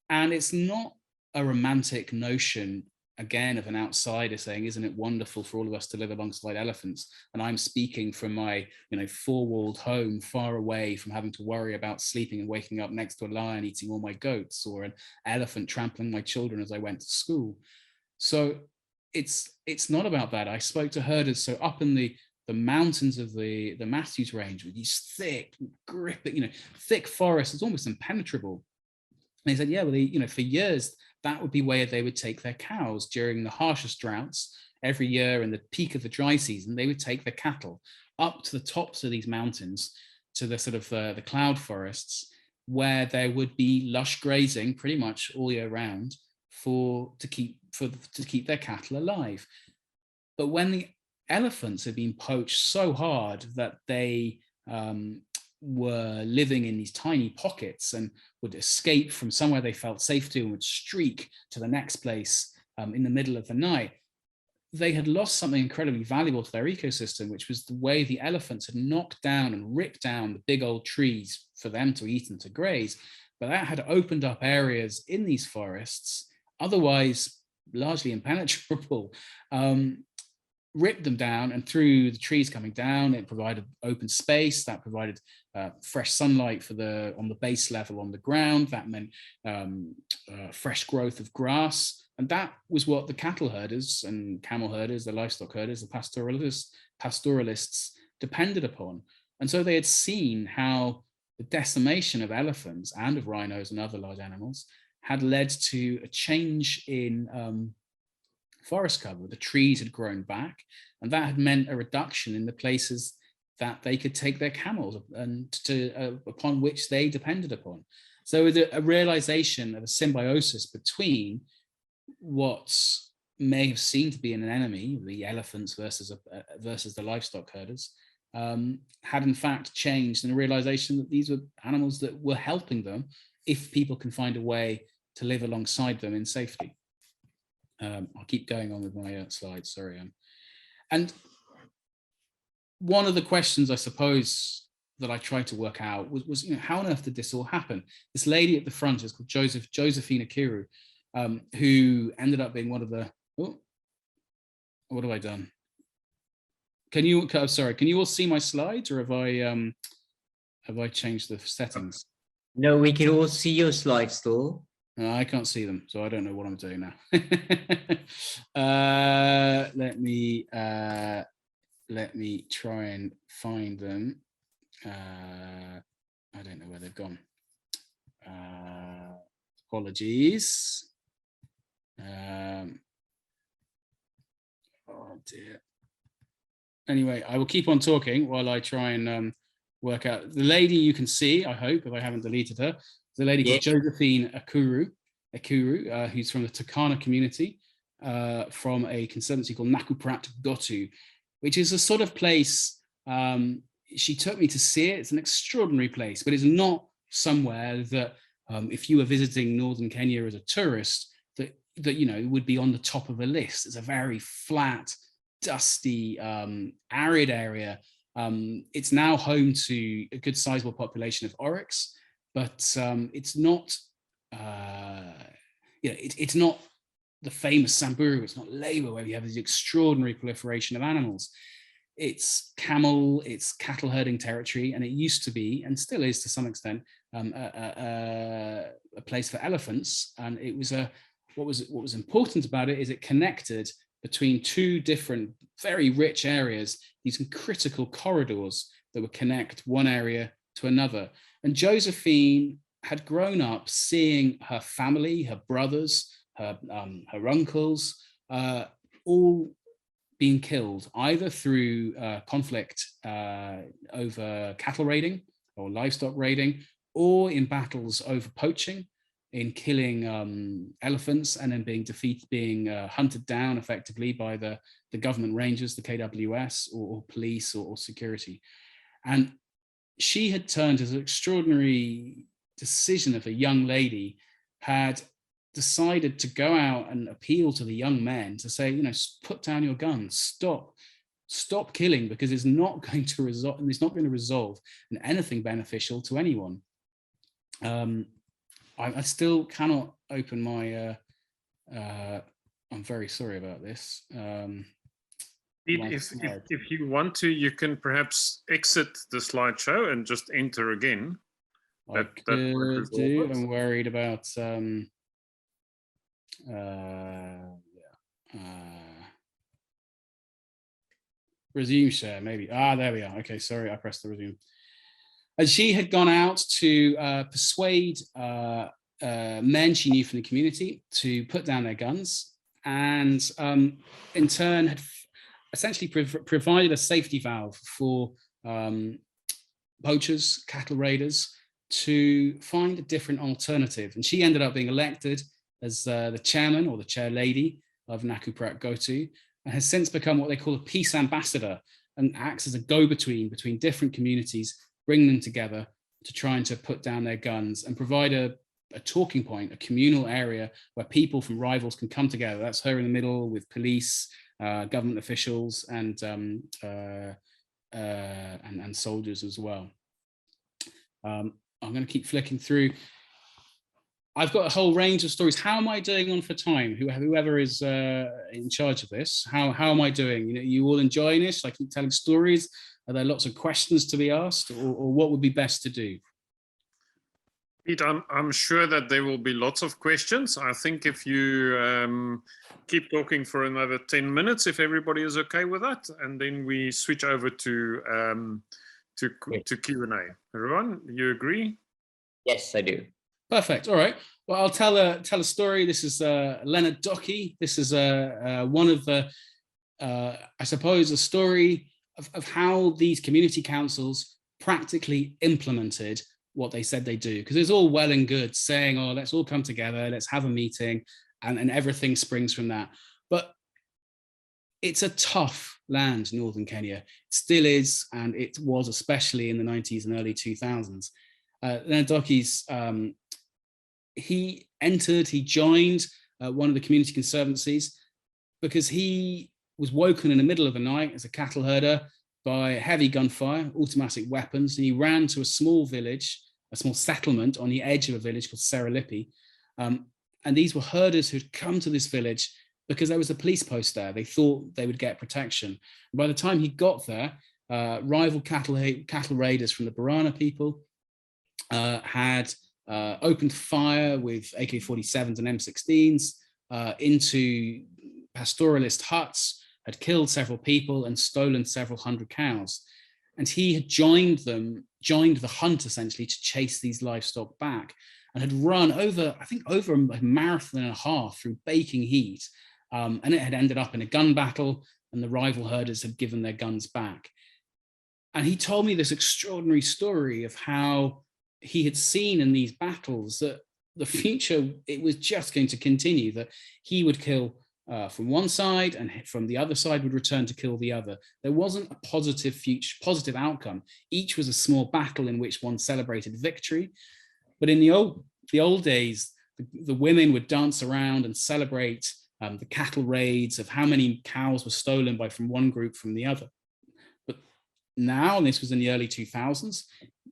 And it's not a romantic notion, again, of an outsider saying, isn't it wonderful for all of us to live alongside elephants? And I'm speaking from my, four-walled home, far away from having to worry about sleeping and waking up next to a lion eating all my goats, or an elephant trampling my children as I went to school. So it's not about that. I spoke to herders, so up in the mountains of the Matthews Range, with these thick, gripping, thick forests, it's almost impenetrable. And they said, yeah, well, for years, that would be where they would take their cows during the harshest droughts. Every year in the peak of the dry season, they would take their cattle up to the tops of these mountains, to the sort of the cloud forests, where there would be lush grazing pretty much all year round to keep their cattle alive. But when the elephants had been poached so hard that they were living in these tiny pockets and would escape from somewhere they felt safe to and would streak to the next place in the middle of the night, they had lost something incredibly valuable to their ecosystem, which was the way the elephants had knocked down and ripped down the big old trees for them to eat and to graze. But that had opened up areas in these forests, otherwise largely impenetrable, ripped them down, and through the trees coming down, it provided open space that provided fresh sunlight on the base level on the ground. That meant fresh growth of grass, and that was what the cattle herders and camel herders, the livestock herders, the pastoralists depended upon. And so they had seen how the decimation of elephants and of rhinos and other large animals had led to a change in forest cover. The trees had grown back, and that had meant a reduction in the places that they could take their camels and upon which they depended upon. So a realization of a symbiosis between what may have seemed to be an enemy, the elephants versus the livestock herders, had in fact changed, and a realization that these were animals that were helping them if people can find a way to live alongside them in safety. I'll keep going on with my slides, sorry. And one of the questions, I suppose, that I tried to work out was how on earth did this all happen? This lady at the front is called Josephina Kiru, who ended up being one of the, what have I done? Can you all see my slides, or have I changed the settings? No, we can all see your slides still. I can't see them, so I don't know what I'm doing now. Let me try and find them. I don't know where they've gone. Apologies. Oh dear. Anyway, I will keep on talking while I try and work out. The lady you can see, I hope, if I haven't deleted her, is a lady called Josephine Ekuru, who's from the Turkana community, from a conservancy called Nakuprat Gotu, which is a sort of place, she took me to see it. It's an extraordinary place, but it's not somewhere that if you were visiting northern Kenya as a tourist, that you know would be on the top of a list. It's a very flat, dusty, arid area. It's now home to a good sizable population of oryx, but it's not, it's not the famous Samburu. It's not Leiwa, where you have this extraordinary proliferation of animals. It's camel, it's cattle herding territory, and it used to be, and still is to some extent, a place for elephants. And it was what was important about it is it connected between two different, very rich areas, these critical corridors that would connect one area to another. And Josephine had grown up seeing her family, her brothers, her uncles, all being killed either through conflict over cattle raiding or livestock raiding, or in battles over poaching, in killing elephants and then being hunted down effectively by the government rangers, the KWS, or police or security. And she had turned, as an extraordinary decision of a young lady, had decided to go out and appeal to the young men to say, you know, put down your guns, stop killing, because it's not going to resolve in anything beneficial to anyone. I still cannot open my, I'm very sorry about this. If you want to, you can perhaps exit the slideshow and just enter again. I could do. I'm worried about, resume share, maybe. There we are. Okay, sorry, I pressed the resume. And she had gone out to persuade men she knew from the community to put down their guns, and in turn had essentially provided a safety valve for poachers, cattle raiders, to find a different alternative. And she ended up being elected as the chairman or the chair lady of Nakuprat Gotu, and has since become what they call a peace ambassador, and acts as a go-between between different communities, bring them together to try and to put down their guns and provide a talking point, a communal area where people from rivals can come together. That's her in the middle with police, government officials, and soldiers as well. I'm going to keep flicking through. I've got a whole range of stories. How am I doing on for time? Whoever is in charge of this, how am I doing? You know, you all enjoying this? I keep telling stories. Are there lots of questions to be asked, or what would be best to do? Pete, I'm sure that there will be lots of questions. I think if you keep talking for another 10 minutes, if everybody is okay with that, and then we switch over to Q&A. Everyone, you agree? Yes, I do. Perfect. All right. Well, I'll tell a story. This is Leonard Docky. This is one of the, I suppose, a story of how these community councils practically implemented what they said they do. Because it's all well and good saying, oh, let's all come together, let's have a meeting, and everything springs from that. But it's a tough land, northern Kenya. It still is, and it was, especially in the 90s and early 2000s. Leonard Docky's, he joined one of the community conservancies because he was woken in the middle of the night as a cattle herder by heavy gunfire, automatic weapons, and he ran to a small village, a small settlement on the edge of a village called Seralipi. And these were herders who'd come to this village because there was a police post there. They thought they would get protection. And by the time he got there, rival cattle raiders from the Borana people had opened fire with AK-47s and M16s into pastoralist huts, had killed several people and stolen several hundred cows. And he had joined the hunt essentially to chase these livestock back, and had run over, I think, over a marathon and a half through baking heat. And it had ended up in a gun battle, and the rival herders had given their guns back. And he told me this extraordinary story of how he had seen in these battles that the future, it was just going to continue, that he would kill from one side, and from the other side would return to kill the other. There wasn't a positive outcome. Each was a small battle in which one celebrated victory. But in the old days, the women would dance around and celebrate the cattle raids of how many cows were stolen from one group from the other. But now, and this was in the early 2000s,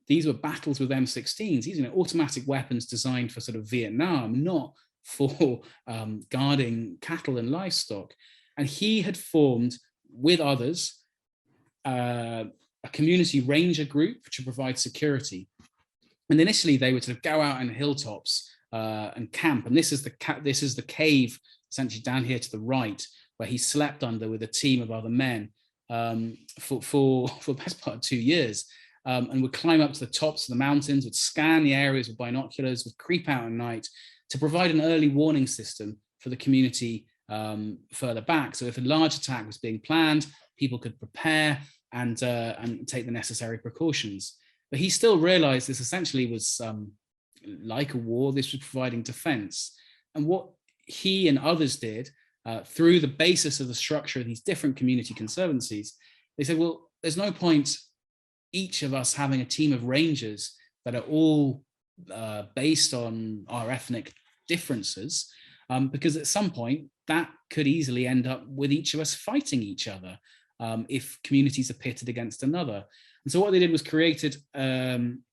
these were battles with M16s. These are automatic weapons designed for sort of Vietnam, not for guarding cattle and livestock. And he had formed, with others, a community ranger group to provide security. And initially they would sort of go out on hilltops and camp. And this is the cave, essentially down here to the right, where he slept under with a team of other men for the best part of 2 years. And would climb up to the tops of the mountains, would scan the areas with binoculars, would creep out at night to provide an early warning system for the community further back. So if a large attack was being planned, people could prepare and take the necessary precautions. But he still realized this essentially was like a war. This was providing defense. And what he and others did through the basis of the structure of these different community conservancies, they said, well, there's no point each of us having a team of rangers that are all based on our ethnic differences, because at some point that could easily end up with each of us fighting each other if communities are pitted against another. And so what they did was created an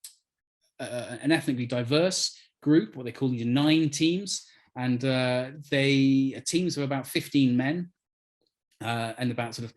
ethnically diverse group, what they call these 9 teams, and teams of about 15 men, and about sort of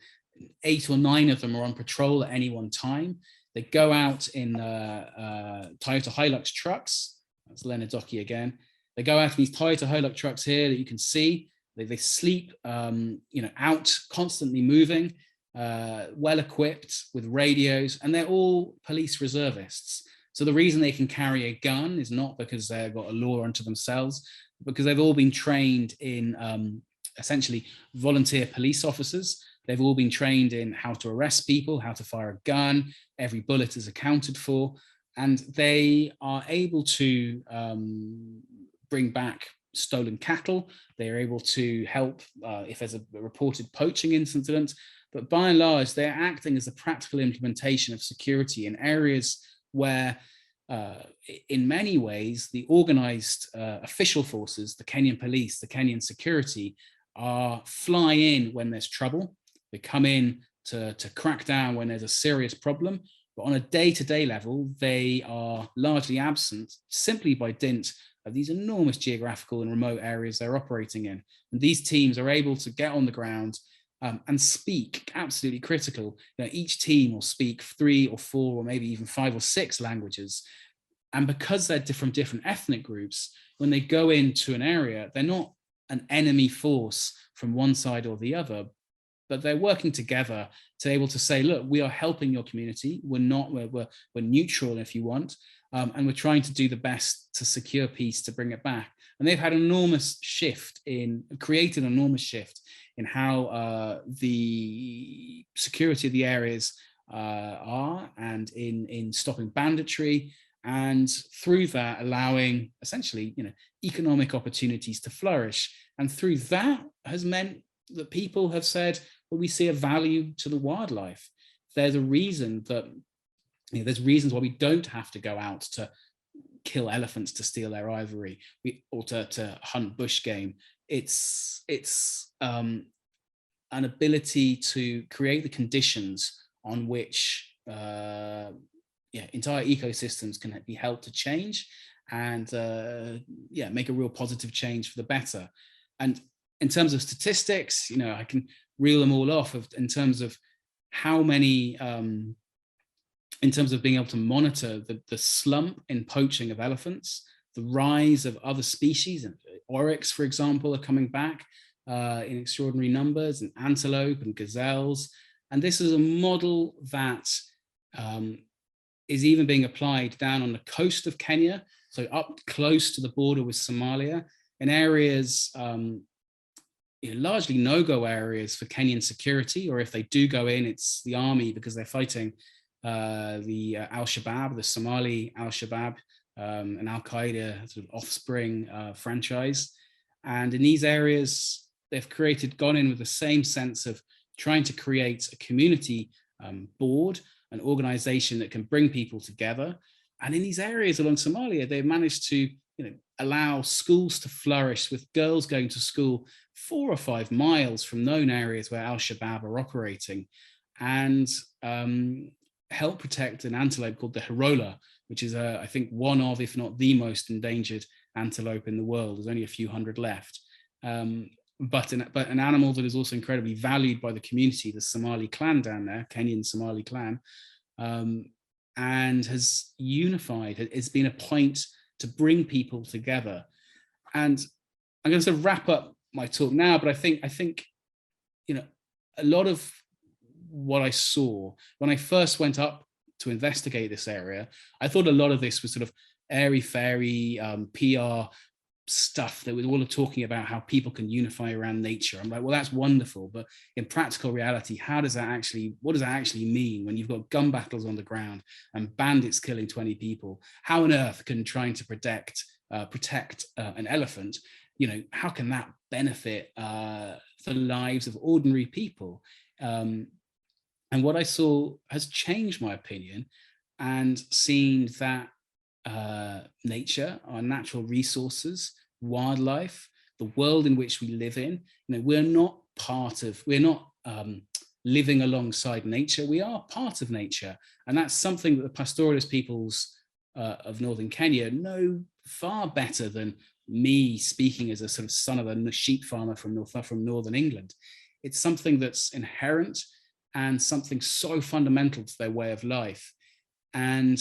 8 or 9 of them are on patrol at any one time. They go out in Toyota Hilux trucks. That's Leonard Docky again. They go out in these Toyota Hilux trucks here that you can see. They sleep, out, constantly moving, well equipped with radios, and they're all police reservists. So the reason they can carry a gun is not because they've got a law unto themselves, but because they've all been trained in essentially volunteer police officers. They've all been trained in how to arrest people, how to fire a gun. Every bullet is accounted for, and they are able to bring back stolen cattle. They are able to help if there's a reported poaching incident. But by and large, they're acting as a practical implementation of security in areas where, in many ways, the organized official forces, the Kenyan police, the Kenyan security, fly in when there's trouble. They come in to crack down when there's a serious problem. But on a day-to-day level, they are largely absent simply by dint of these enormous geographical and remote areas they're operating in. And these teams are able to get on the ground and speak, absolutely critical. Each team will speak 3 or 4 or maybe even 5 or 6 languages. And because they're from different ethnic groups, when they go into an area, they're not an enemy force from one side or the other, but they're working together to able to say, look, we are helping your community. We're neutral, if you want, and we're trying to do the best to secure peace, to bring it back. And they've had created an enormous shift in how the security of the areas are, and in stopping banditry, and through that allowing essentially economic opportunities to flourish. And through that has meant that people have said, well, we see a value to the wildlife. There's a reason that there's reasons why we don't have to go out to kill elephants to steal their ivory, or to hunt bush game. It's an ability to create the conditions on which entire ecosystems can be helped to change, and make a real positive change for the better. And in terms of statistics, I can reel them all off in terms of how many, in terms of being able to monitor the slump in poaching of elephants. the rise of other species, and oryx, for example, are coming back in extraordinary numbers, and antelope and gazelles. And this is a model that is even being applied down on the coast of Kenya, so up close to the border with Somalia, in areas largely no-go areas for Kenyan security, or if they do go in, it's the army because they're fighting the Al-Shabaab, the Somali Al-Shabaab, an Al-Qaeda sort of offspring franchise. And in these areas, they've gone in with the same sense of trying to create a community board, an organization that can bring people together. And in these areas along Somalia, they've managed to allow schools to flourish, with girls going to school 4 or 5 miles from known areas where Al-Shabaab are operating, and help protect an antelope called the Hirola, which is, I think, one of, if not the most endangered antelope in the world. There's only a few hundred left. But an animal that is also incredibly valued by the community, the Somali clan down there, Kenyan Somali clan, and has unified. It's been a point to bring people together. And I'm going to sort of wrap up my talk now, but I think a lot of what I saw when I first went up to investigate this area, I thought a lot of this was sort of airy-fairy PR stuff that was all talking about how people can unify around nature. I'm like, well, that's wonderful, but in practical reality, what does that actually mean when you've got gun battles on the ground and bandits killing 20 people? How on earth can trying to protect an elephant, how can that benefit the lives of ordinary people? And what I saw has changed my opinion, and seen that nature, our natural resources, wildlife, the world in which we live in, we're not living alongside nature. We are part of nature. And that's something that the pastoralist peoples of northern Kenya know far better than me speaking as a sort of son of a sheep farmer from northern England. It's something that's inherent and something so fundamental to their way of life. And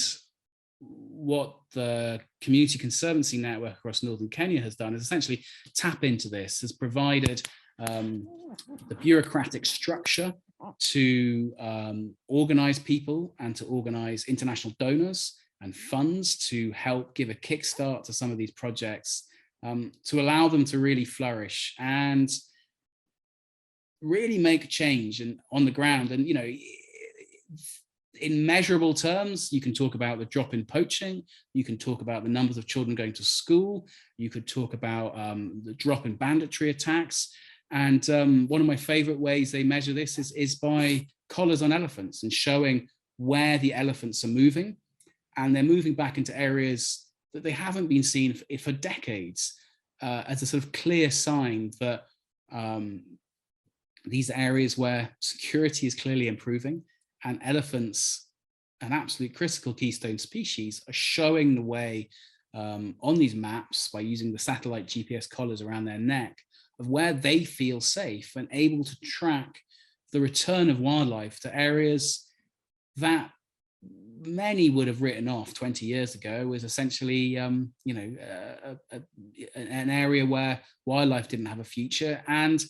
what the Community Conservancy Network across northern Kenya has done is essentially tap into this, has provided the bureaucratic structure to organize people and to organize international donors and funds to help give a kickstart to some of these projects, to allow them to really flourish and really make a change on the ground. And in measurable terms, you can talk about the drop in poaching, you can talk about the numbers of children going to school, you could talk about the drop in banditry attacks. And one of my favorite ways they measure this is by collars on elephants and showing where the elephants are moving. And they're moving back into areas that they haven't been seen for decades, as a sort of clear sign that these are areas where security is clearly improving, and elephants, an absolute critical keystone species, are showing the way on these maps by using the satellite GPS collars around their neck of where they feel safe, and able to track the return of wildlife to areas that many would have written off 20 years ago as essentially, an area where wildlife didn't have a future. And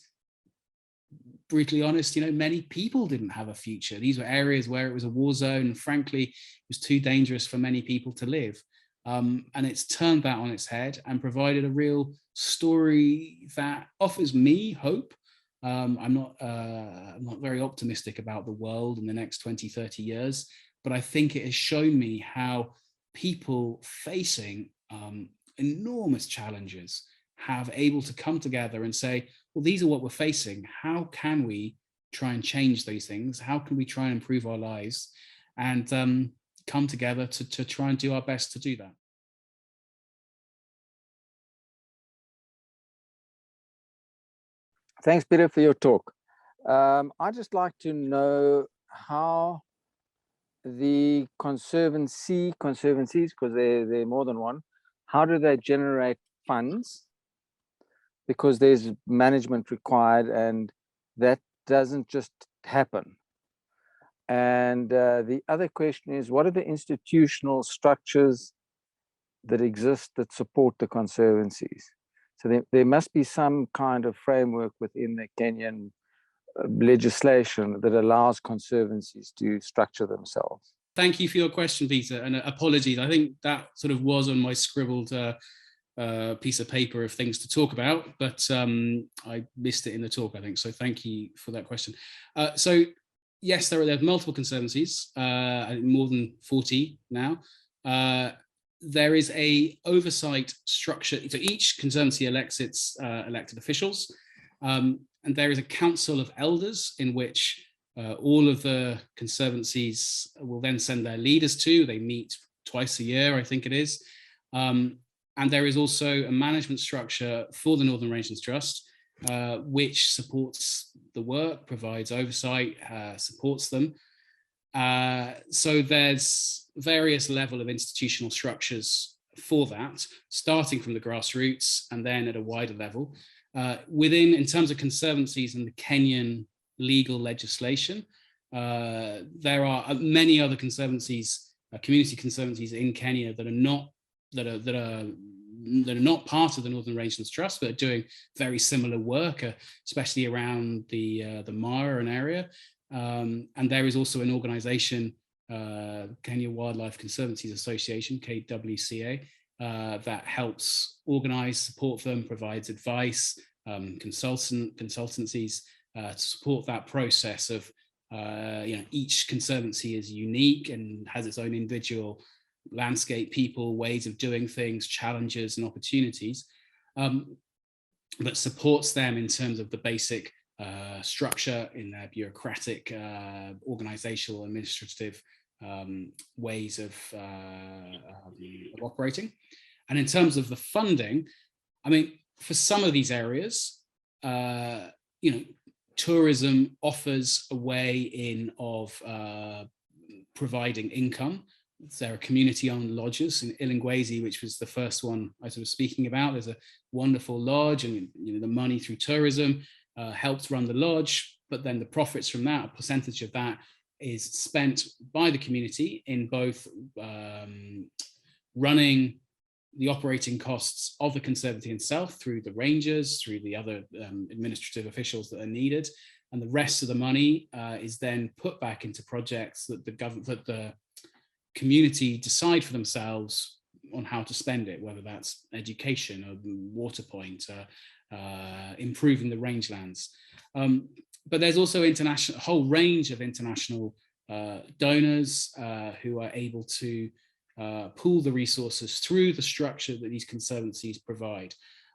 brutally honest, many people didn't have a future. These were areas where it was a war zone, and frankly, it was too dangerous for many people to live. And it's turned that on its head and provided a real story that offers me hope. I'm not very optimistic about the world in the next 20, 30 years, but I think it has shown me how people facing enormous challenges have able to come together and say, well, these are what we're facing. How can we try and change those things? How can we try and improve our lives? And come together to try and do our best to do that. Thanks, Peter, for your talk. I'd just like to know how the conservancies, because there are more than one, how do they generate funds? Because there's management required, and that doesn't just happen. And the other question is, what are the institutional structures that exist that support the conservancies. So there must be some kind of framework within the Kenyan legislation that allows conservancies to structure themselves. Thank you for your question, Peter, and apologies. I think that sort of was on my scribbled piece of paper of things to talk about, but I missed it in the talk, I think. So thank you for that question. So yes, there are multiple conservancies, I think more than 40 now. There is a oversight structure. So each conservancy elects its elected officials, and there is a council of elders in which all of the conservancies will then send their leaders to. They meet twice a year, I think it is. And there is also a management structure for the Northern Rangelands Trust, which supports the work, provides oversight, supports them. So there's various level of institutional structures for that, starting from the grassroots and then at a wider level. In terms of conservancies and the Kenyan legal legislation, there are many other conservancies, community conservancies in Kenya that are not part of the Northern Rangelands Trust, but are doing very similar work, especially around the Mara and area. And there is also an organization, Kenya Wildlife Conservancies Association, KWCA, that helps organize, support them, provides advice, consultancies to support that process of, each conservancy is unique and has its own individual landscape, people, ways of doing things, challenges and opportunities, but supports them in terms of the basic structure in their bureaucratic, organizational, administrative ways of operating. And in terms of the funding, I mean, for some of these areas, tourism offers a way in of providing income. There are community-owned lodges in Ilingwezi, which was the first one I was speaking about. There's a wonderful lodge, and the money through tourism helps run the lodge, but then the profits from that, a percentage of that, is spent by the community in both running the operating costs of the conservancy itself through the rangers, through the other administrative officials that are needed, and the rest of the money is then put back into projects that the community decide for themselves on how to spend it, whether that's education or water point, improving the rangelands. But there's also a whole range of international donors who are able to pool the resources through the structure that these conservancies provide.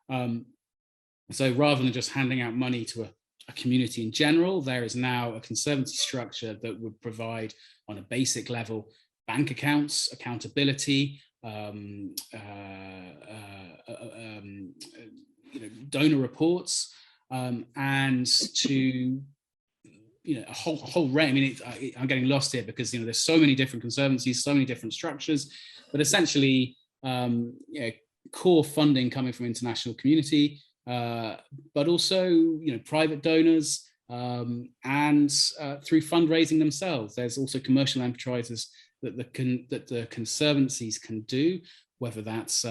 So rather than just handing out money to a community in general, there is now a conservancy structure that would provide on a basic level bank accounts, accountability, donor reports, and to a whole range. I mean, I'm getting lost here because there's so many different conservancies, so many different structures, but essentially core funding coming from international community, but also private donors, and through fundraising themselves. There's also commercial enterprises that the conservancies can do, whether that's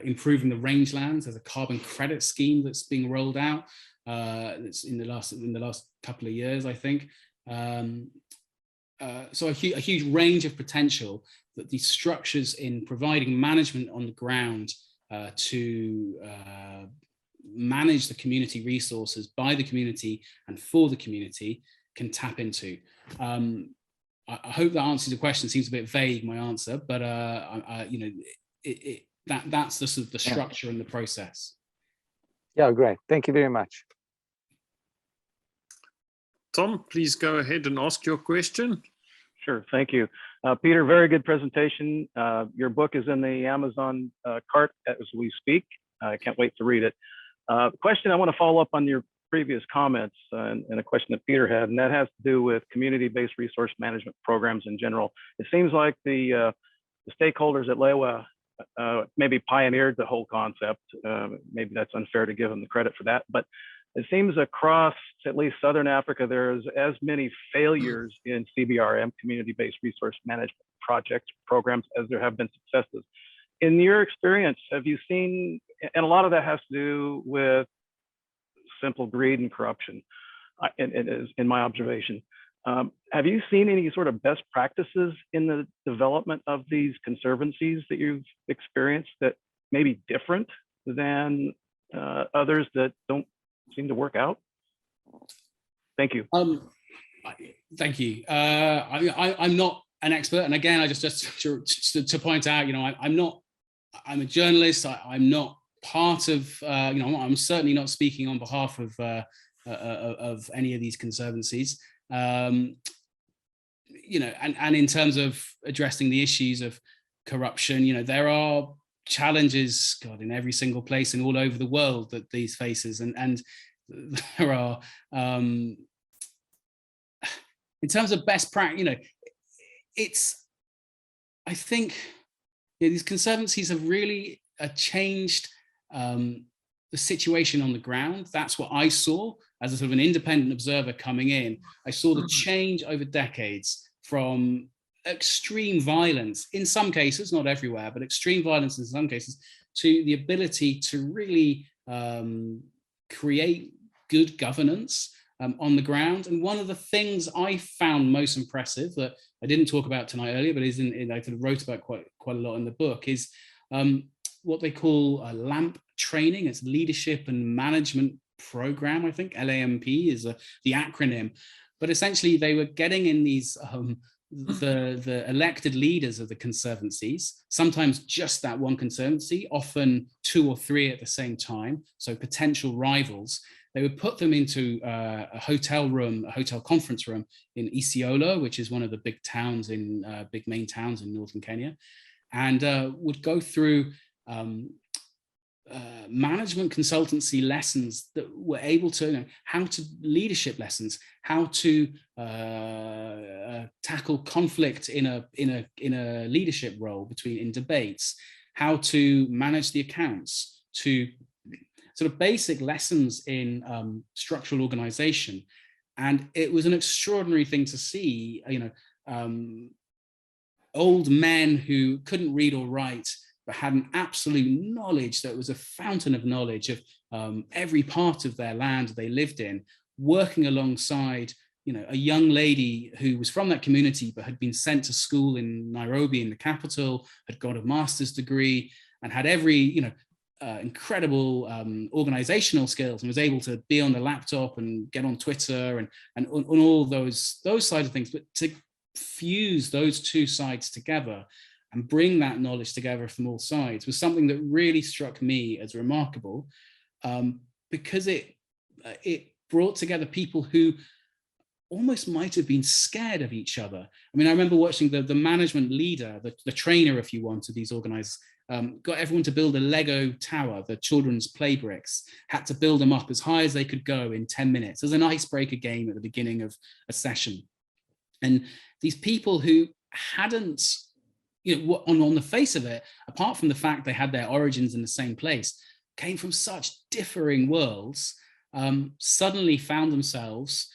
improving the rangelands. There's a carbon credit scheme that's being rolled out. It's in the last couple of years, I think. So a huge range of potential that these structures in providing management on the ground to manage the community resources by the community and for the community can tap into. I hope that answers your question. It seems a bit vague, my answer, but that's the sort of the structure and the process. Yeah, great. Thank you very much. Tom, please go ahead and ask your question. Sure, thank you. Peter, very good presentation. Your book is in the Amazon cart as we speak. I can't wait to read it. Question, I want to follow up on your previous comments and a question that Peter had, and that has to do with community-based resource management programs in general. It seems like the stakeholders at Leiwa maybe pioneered the whole concept. Maybe that's unfair to give them the credit for that, but it seems across at least Southern Africa, there's as many failures in CBRM, community-based resource management projects, programs, as there have been successes. In your experience, have you seen, and a lot of that has to do with simple greed and corruption, in my observation. Have you seen any sort of best practices in the development of these conservancies that you've experienced that may be different than others that don't seem to work out? Thank you. Thank you. I'm not an expert, and again, I just to point out, you know, I'm a journalist. I'm not part of, you know, I'm certainly not speaking on behalf of any of these conservancies. You know, and in terms of addressing the issues of corruption, you know, there are challenges, God, in every single place and all over the world that these faces, and there are, in terms of best practice, you know, I think, you know, these conservancies have really changed the situation on the ground. That's what I saw as a sort of an independent observer coming in. I saw the change over decades from extreme violence, in some cases, not everywhere, but extreme violence in some cases, to the ability to really create good governance on the ground. And one of the things I found most impressive that I didn't talk about tonight earlier, but is I sort of wrote about quite a lot in the book, is what they call LAMP training. It's Leadership and Management Program, I think. LAMP is the acronym. But essentially, they were getting in these the elected leaders of the conservancies, sometimes just that one conservancy, often 2 or 3 at the same time, so potential rivals. They would put them into a hotel room, a hotel conference room in Isiolo, which is one of the big towns in big main towns in northern Kenya, and would go through management consultancy lessons that were able to, you know, leadership lessons, how to tackle conflict in a leadership role in debates, how to manage the accounts, to sort of basic lessons in structural organization. And it was an extraordinary thing to see, you know, old men who couldn't read or write, but had an absolute knowledge that was a fountain of knowledge of every part of their land they lived in, working alongside, you know, a young lady who was from that community, but had been sent to school in Nairobi, in the capital, had got a master's degree, and had every, you know, incredible organizational skills, and was able to be on the laptop and get on Twitter and on all those sides of things. But to fuse those two sides together and bring that knowledge together from all sides was something that really struck me as remarkable, because it brought together people who almost might have been scared of each other. I mean, I remember watching the management leader, the trainer, if you want, of these organizers, got everyone to build a Lego tower, the children's play bricks, had to build them up as high as they could go in 10 minutes as an icebreaker game at the beginning of a session. And these people who hadn't, you know, on the face of it, apart from the fact they had their origins in the same place, came from such differing worlds, suddenly found themselves,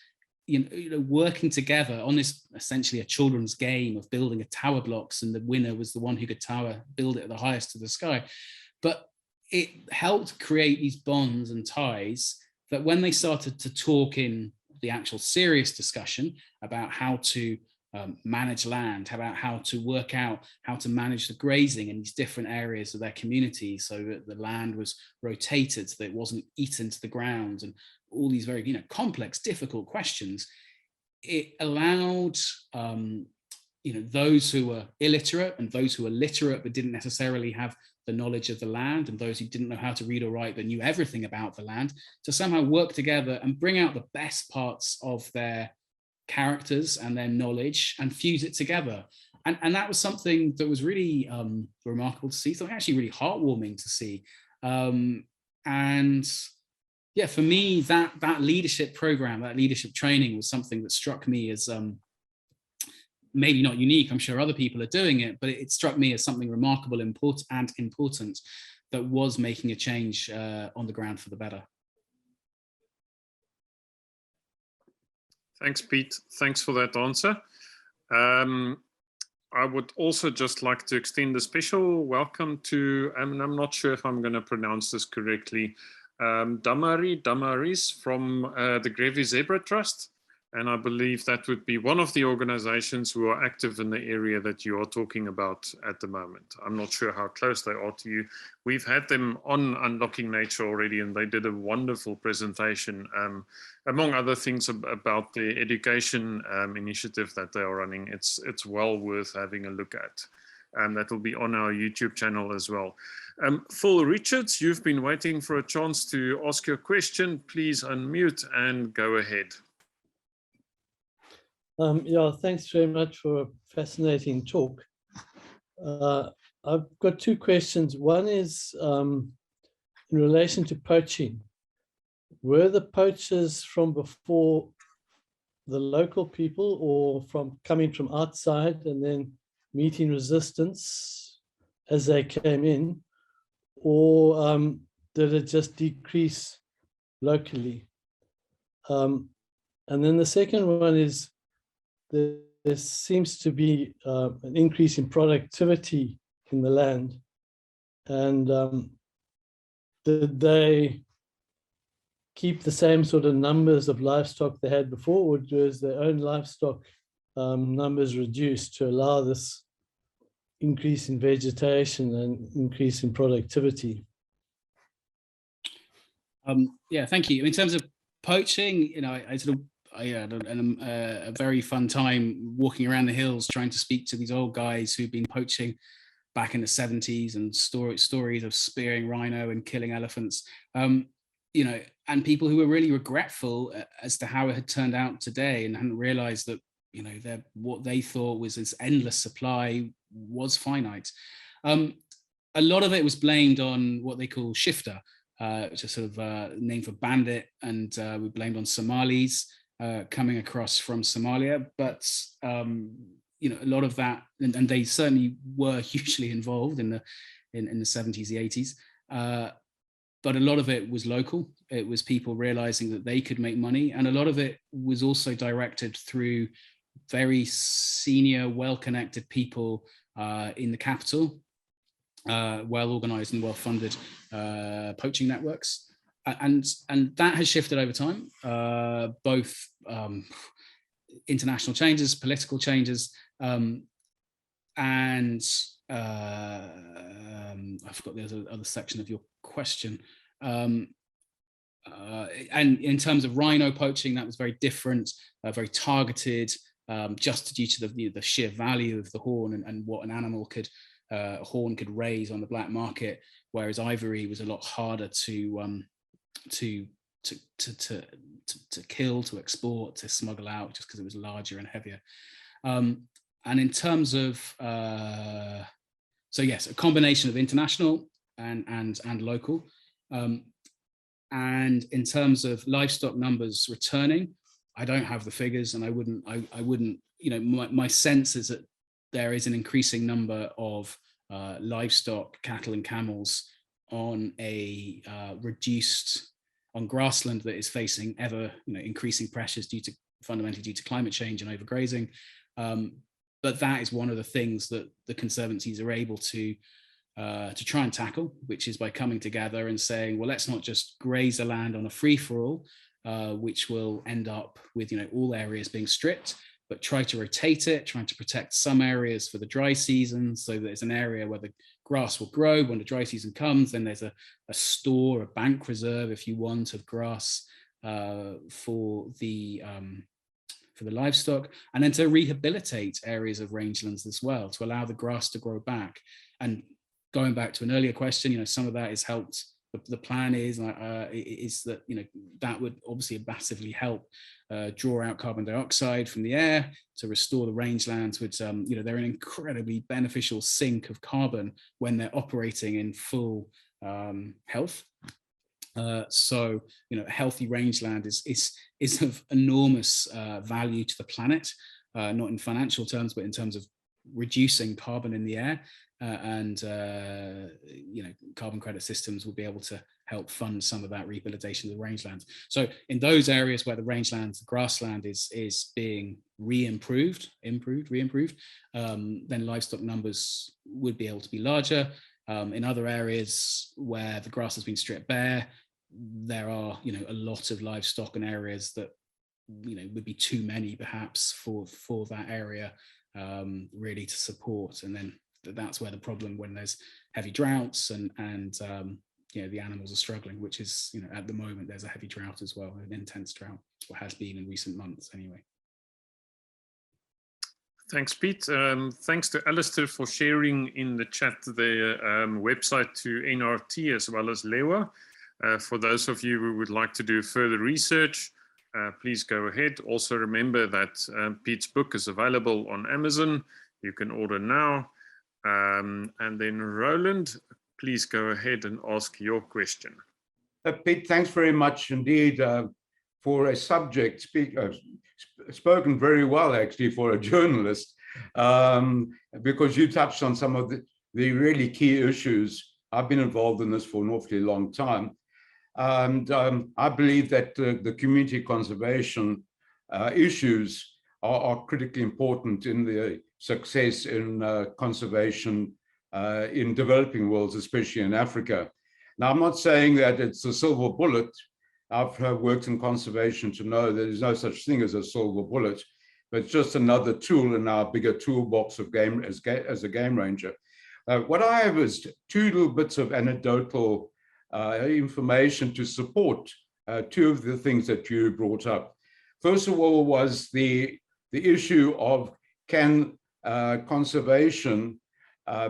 you know, working together on this essentially a children's game of building a tower blocks, and the winner was the one who could build it at the highest to the sky. But it helped create these bonds and ties that when they started to talk in the actual serious discussion about how to manage land, about how to work out how to manage the grazing in these different areas of their community so that the land was rotated, so that it wasn't eaten to the ground, and all these very, you know, complex, difficult questions, it allowed you know, those who were illiterate and those who were literate but didn't necessarily have the knowledge of the land, and those who didn't know how to read or write but knew everything about the land, to somehow work together and bring out the best parts of their characters and their knowledge and fuse it together. And that was something that was really remarkable to see, something actually really heartwarming to see. And yeah, for me, that leadership program, that leadership training was something that struck me as maybe not unique. I'm sure other people are doing it, but it struck me as something remarkable, important that was making a change on the ground for the better. Thanks, Pete. Thanks for that answer. I would also just like to extend a special welcome to, and I'm not sure if I'm going to pronounce this correctly, Damaris from the Grevi Zebra Trust. And I believe that would be one of the organizations who are active in the area that you are talking about at the moment. I'm not sure how close they are to you. We've had them on Unlocking Nature already, and they did a wonderful presentation, among other things, about the education initiative that they are running. It's well worth having a look at. And that will be on our YouTube channel as well. Phil Richards, you've been waiting for a chance to ask your question. Please unmute and go ahead. Yeah, thanks very much for a fascinating talk. I've got two questions. One is in relation to poaching. Were the poachers from before the local people, or from coming from outside and then meeting resistance as they came in, or did it just decrease locally? And then the second one is, there seems to be an increase in productivity in the land. And did they keep the same sort of numbers of livestock they had before, or was their own livestock numbers reduced to allow this increase in vegetation and increase in productivity? Yeah, thank you. In terms of poaching, I had a very fun time walking around the hills trying to speak to these old guys who've been poaching back in the 70s, and stories of spearing rhino and killing elephants, and people who were really regretful as to how it had turned out today, and hadn't realized that what they thought was this endless supply was finite. A lot of it was blamed on what they call shifter, which is sort of a name for bandit, and we blamed on Somalis coming across from Somalia. But a lot of that, and they certainly were hugely involved in the 70s, the 80s. But a lot of it was local. It was people realizing that they could make money, and a lot of it was also directed through very senior, well-connected people in the capital, well-organized and well-funded poaching networks. And that has shifted over time, both international changes, political changes, and I forgot the other section of your question. And in terms of rhino poaching, that was very different, very targeted, just due to the sheer value of the horn and what an animal horn could raise on the black market, whereas ivory was a lot harder to kill, to export, to smuggle out, just because it was larger and heavier. And in terms of so yes, a combination of international and local. And in terms of livestock numbers returning, I don't have the figures, and I wouldn't, my sense is that there is an increasing number of livestock, cattle and camels on a on grassland that is facing ever increasing pressures fundamentally due to climate change and overgrazing. But that is one of the things that the conservancies are able to try and tackle, which is by coming together and saying, well, let's not just graze the land on a free-for-all, which will end up with all areas being stripped, but try to rotate it, trying to protect some areas for the dry season, so that there's an area where the grass will grow when the dry season comes. Then there's a store, a bank reserve, if you want, of grass for the livestock, and then to rehabilitate areas of rangelands as well, to allow the grass to grow back. And going back to an earlier question, some of that is helped. The plan is that that would obviously massively help draw out carbon dioxide from the air to restore the rangelands, which they're an incredibly beneficial sink of carbon when they're operating in full health. So a healthy rangeland is of enormous value to the planet, not in financial terms, but in terms of reducing carbon in the air. And carbon credit systems will be able to help fund some of that rehabilitation of the rangelands. So in those areas where the rangelands, the grassland is being re-improved, then livestock numbers would be able to be larger. In other areas where the grass has been stripped bare, there are, a lot of livestock in areas that, would be too many perhaps for that area really to support. And then that's where the problem, when there's heavy droughts and the animals are struggling, which is, at the moment there's a heavy drought as well, an intense drought, or has been in recent months anyway. Thanks, Pete. Thanks to Alistair for sharing in the chat the website to NRT as well as Leiwa. For those of you who would like to do further research, please go ahead. Also remember that Pete's book is available on Amazon. You can order now. And then Roland, please go ahead and ask your question. Pete, thanks very much indeed for a subject spoken very well, actually, for a journalist, because you touched on some of the really key issues. I've been involved in this for an awfully long time. And I believe that the community conservation issues are critically important in the success in conservation in developing worlds, especially in Africa. Now, I'm not saying that it's a silver bullet. I've worked in conservation to know that there's no such thing as a silver bullet, but it's just another tool in our bigger toolbox of game as a game ranger. What I have is two little bits of anecdotal information to support two of the things that you brought up. First of all was the issue of can conservation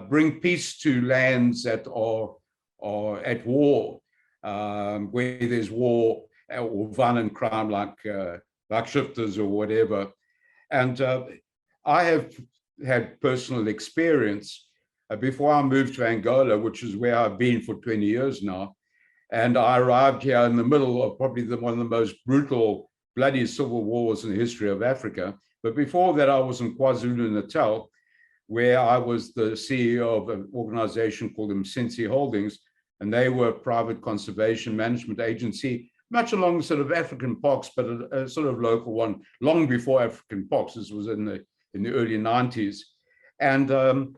bring peace to lands that are at war, where there's war or violent crime like shifters or whatever. And I have had personal experience before I moved to Angola, which is where I've been for 20 years now. And I arrived here in the middle of probably one of the most brutal, bloody civil wars in the history of Africa. But before that, I was in KwaZulu-Natal, where I was the CEO of an organization called Msensi Holdings, and they were a private conservation management agency, much along sort of African parks, but a sort of local one, long before African parks. This was in the early 90s. And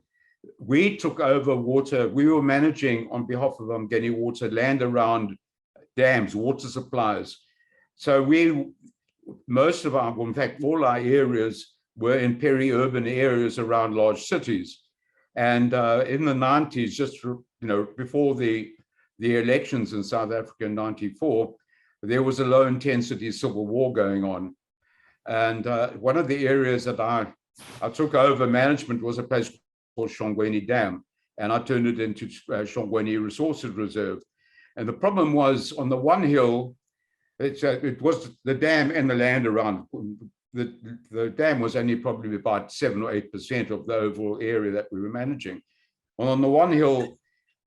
we took over water. We were managing on behalf of Umgeni Water land around dams, water supplies. So most of our, in fact, all our areas were in peri-urban areas around large cities. And in the 90s, just before the elections in South Africa in 94, there was a low-intensity civil war going on. And one of the areas that I took over management was a place called Shongweni Dam, and I turned it into Shongweni Resources Reserve. And the problem was, on the one hill, it was the dam and the land around. The dam was only probably about 7 or 8% of the overall area that we were managing. Well, on the one hill,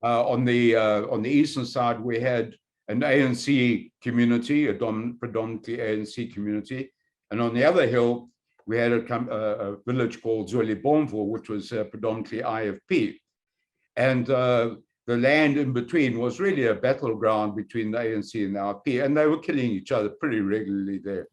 on the eastern side, we had an ANC community, a predominantly ANC community, and on the other hill, we had a village called Zwelibomvu, which was predominantly IFP. And the land in between was really a battleground between the ANC and the IFP, and they were killing each other pretty regularly there.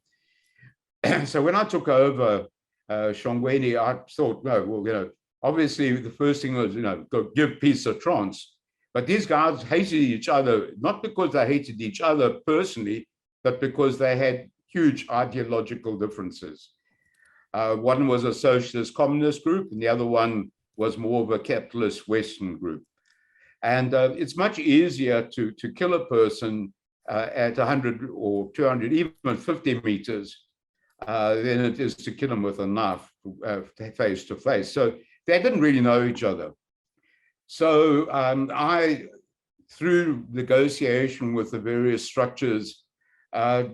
So when I took over Shongweni, I thought, no, well, obviously the first thing was, go give peace a chance. But these guys hated each other, not because they hated each other personally, but because they had huge ideological differences. One was a socialist communist group, and the other one was more of a capitalist Western group. And it's much easier to kill a person at 100 or 200, even 50 meters, than it is to kill them with a knife face to face. So they didn't really know each other. So I, through negotiation with the various structures,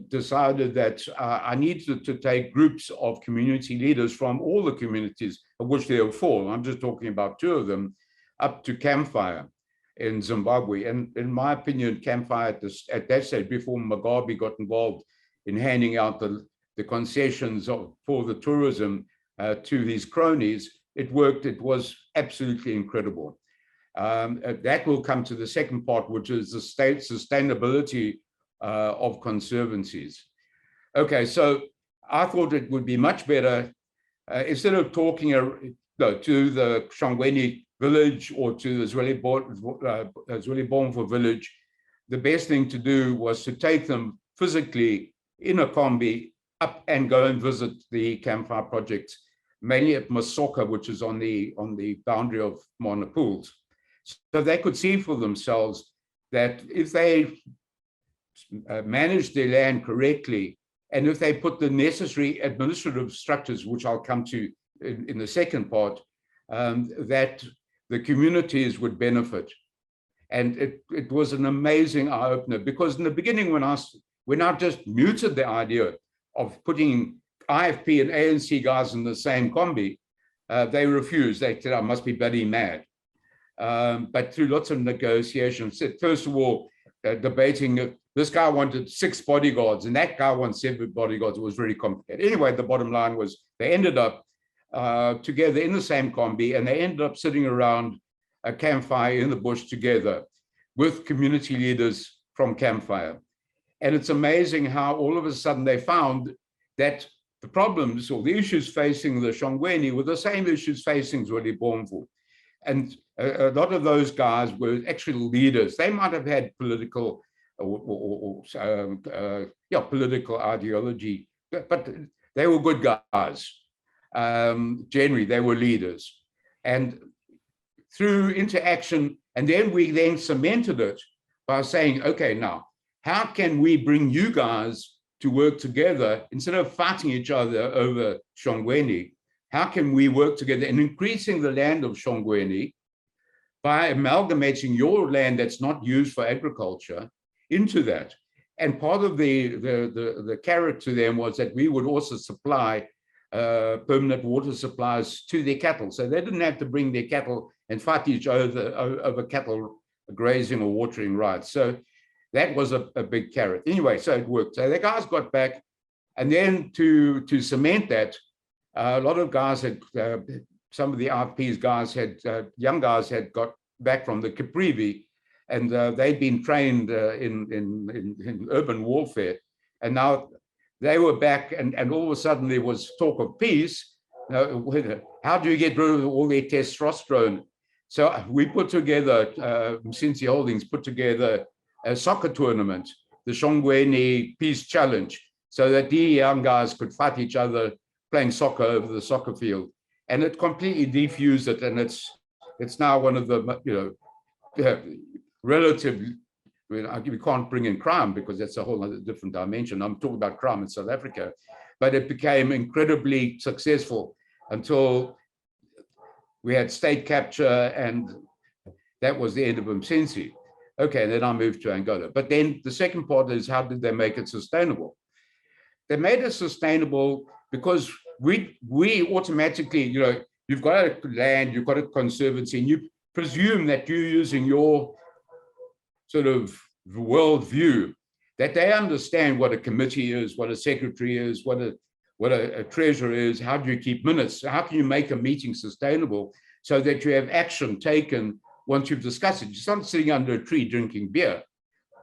decided that I needed to take groups of community leaders from all the communities, of which there were 4, I'm just talking about 2 of them, up to Campfire in Zimbabwe. And in my opinion, Campfire at that stage, before Mugabe got involved in handing out the concessions for the tourism to these cronies, it worked. It was absolutely incredible. That will come to the second part, which is the state sustainability of conservancies. Okay, so I thought it would be much better, instead of talking to the Shongweni village or to the Zweli Bomvu village, the best thing to do was to take them physically in a combi up and go and visit the campfire project, mainly at Masoka, which is on the boundary of Monopools. So they could see for themselves that if they manage their land correctly, and if they put the necessary administrative structures, which I'll come to in the second part, that the communities would benefit. And it was an amazing eye-opener, because in the beginning, when I just muted the idea of putting IFP and ANC guys in the same combi, they refused. They said, I must be bloody mad. But through lots of negotiations, first of all, debating, this guy wanted 6 bodyguards and that guy wanted 7 bodyguards. It was very complicated. Anyway, the bottom line was they ended up together in the same combi, and they ended up sitting around a campfire in the bush together with community leaders from Campfire. And it's amazing how all of a sudden they found that the problems or the issues facing the Shongweni were the same issues facing Zweli Bomvu. And a lot of those guys were actually leaders. They might have had political political ideology, but they were good guys. Generally, they were leaders. And through interaction, and then we cemented it by saying, okay, now, how can we bring you guys to work together instead of fighting each other over Shongweni? How can we work together in increasing the land of Shongweni by amalgamating your land that's not used for agriculture into that? And part of the carrot to them was that we would also supply permanent water supplies to their cattle. So they didn't have to bring their cattle and fight each other over cattle grazing or watering rights. So that was a big carrot. Anyway, so it worked. So the guys got back, and then to cement that, a lot of guys had, some of the RP's guys had, young guys had got back from the Caprivi, and they'd been trained in urban warfare. And now they were back, and all of a sudden there was talk of peace. How do you get rid of all their testosterone? So we put together, Msinsi Holdings put together a soccer tournament, the Shongweni Peace Challenge, so that the young guys could fight each other playing soccer over the soccer field. And it completely defused it, and it's now one of the, relative, we can't bring in crime because that's a whole other different dimension. I'm talking about crime in South Africa, but it became incredibly successful until we had state capture, and that was the end of Msinsi. Okay, then I moved to Angola. But then the second part is, how did they make it sustainable? They made it sustainable because we automatically, you've got a land, you've got a conservancy, and you presume that you're using your sort of worldview, that they understand what a committee is, what a secretary is, what a treasurer is, how do you keep minutes, how can you make a meeting sustainable so that you have action taken once you've discussed it. You're not sitting under a tree drinking beer.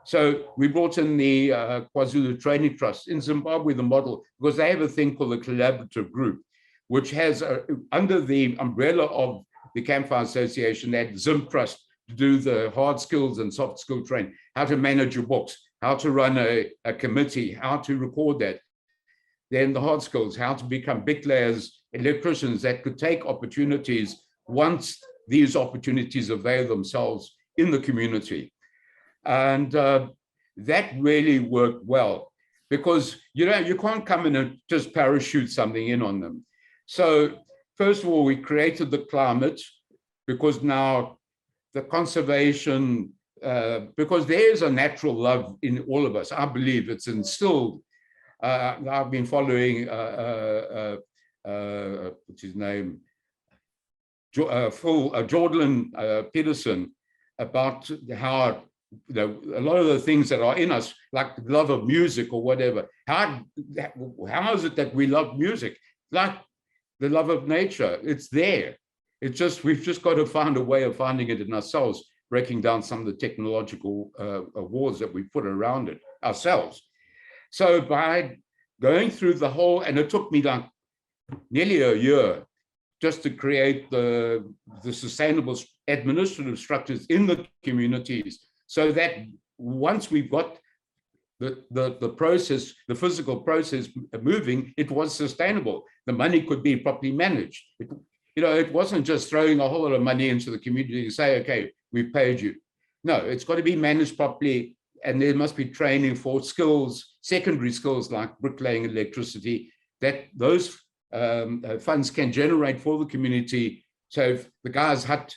So we brought in the KwaZulu Training Trust in Zimbabwe, the model, because they have a thing called the collaborative group, which has under the umbrella of the Campfire Association, that Zim Trust to do the hard skills and soft skill training, how to manage your books, how to run a committee, how to record that. Then the hard skills, how to become bricklayers, electricians that could take opportunities once these opportunities avail themselves in the community. And that really worked well, because you can't come in and just parachute something in on them. So first of all, we created the climate, because now the conservation, because there's a natural love in all of us. I believe it's instilled. I've been following, what's his name? Jordan Peterson, about how a lot of the things that are in us, like the love of music or whatever, how is it that we love music? Like the love of nature, it's there. It's just, we've just got to find a way of finding it in ourselves, breaking down some of the technological walls that we put around it ourselves. So by going through the whole, and it took me like nearly a year just to create the sustainable administrative structures in the communities, so that once we've got the process, the physical process moving, it was sustainable. The money could be properly managed. It wasn't just throwing a whole lot of money into the community and say, okay, we've paid you. No, it's got to be managed properly, and there must be training for skills, secondary skills like bricklaying, electricity, that those funds can generate for the community. So if the guy's hut,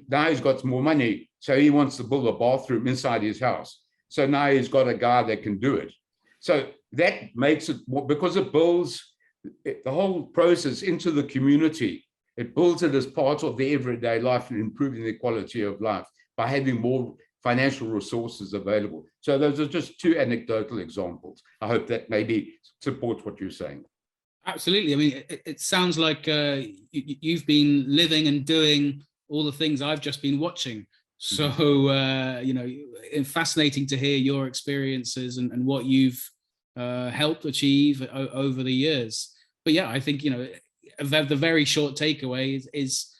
now he's got more money, so he wants to build a bathroom inside his house. So now he's got a guy that can do it. So that makes it, because it builds the whole process into the community. It builds it as part of their everyday life and improving their quality of life by having more financial resources available. So those are just two anecdotal examples. I hope that maybe supports what you're saying. Absolutely. I mean, it sounds like you've been living and doing all the things I've just been watching. So, it's fascinating to hear your experiences and what you've helped achieve over the years. But yeah, I think, the very short takeaway is,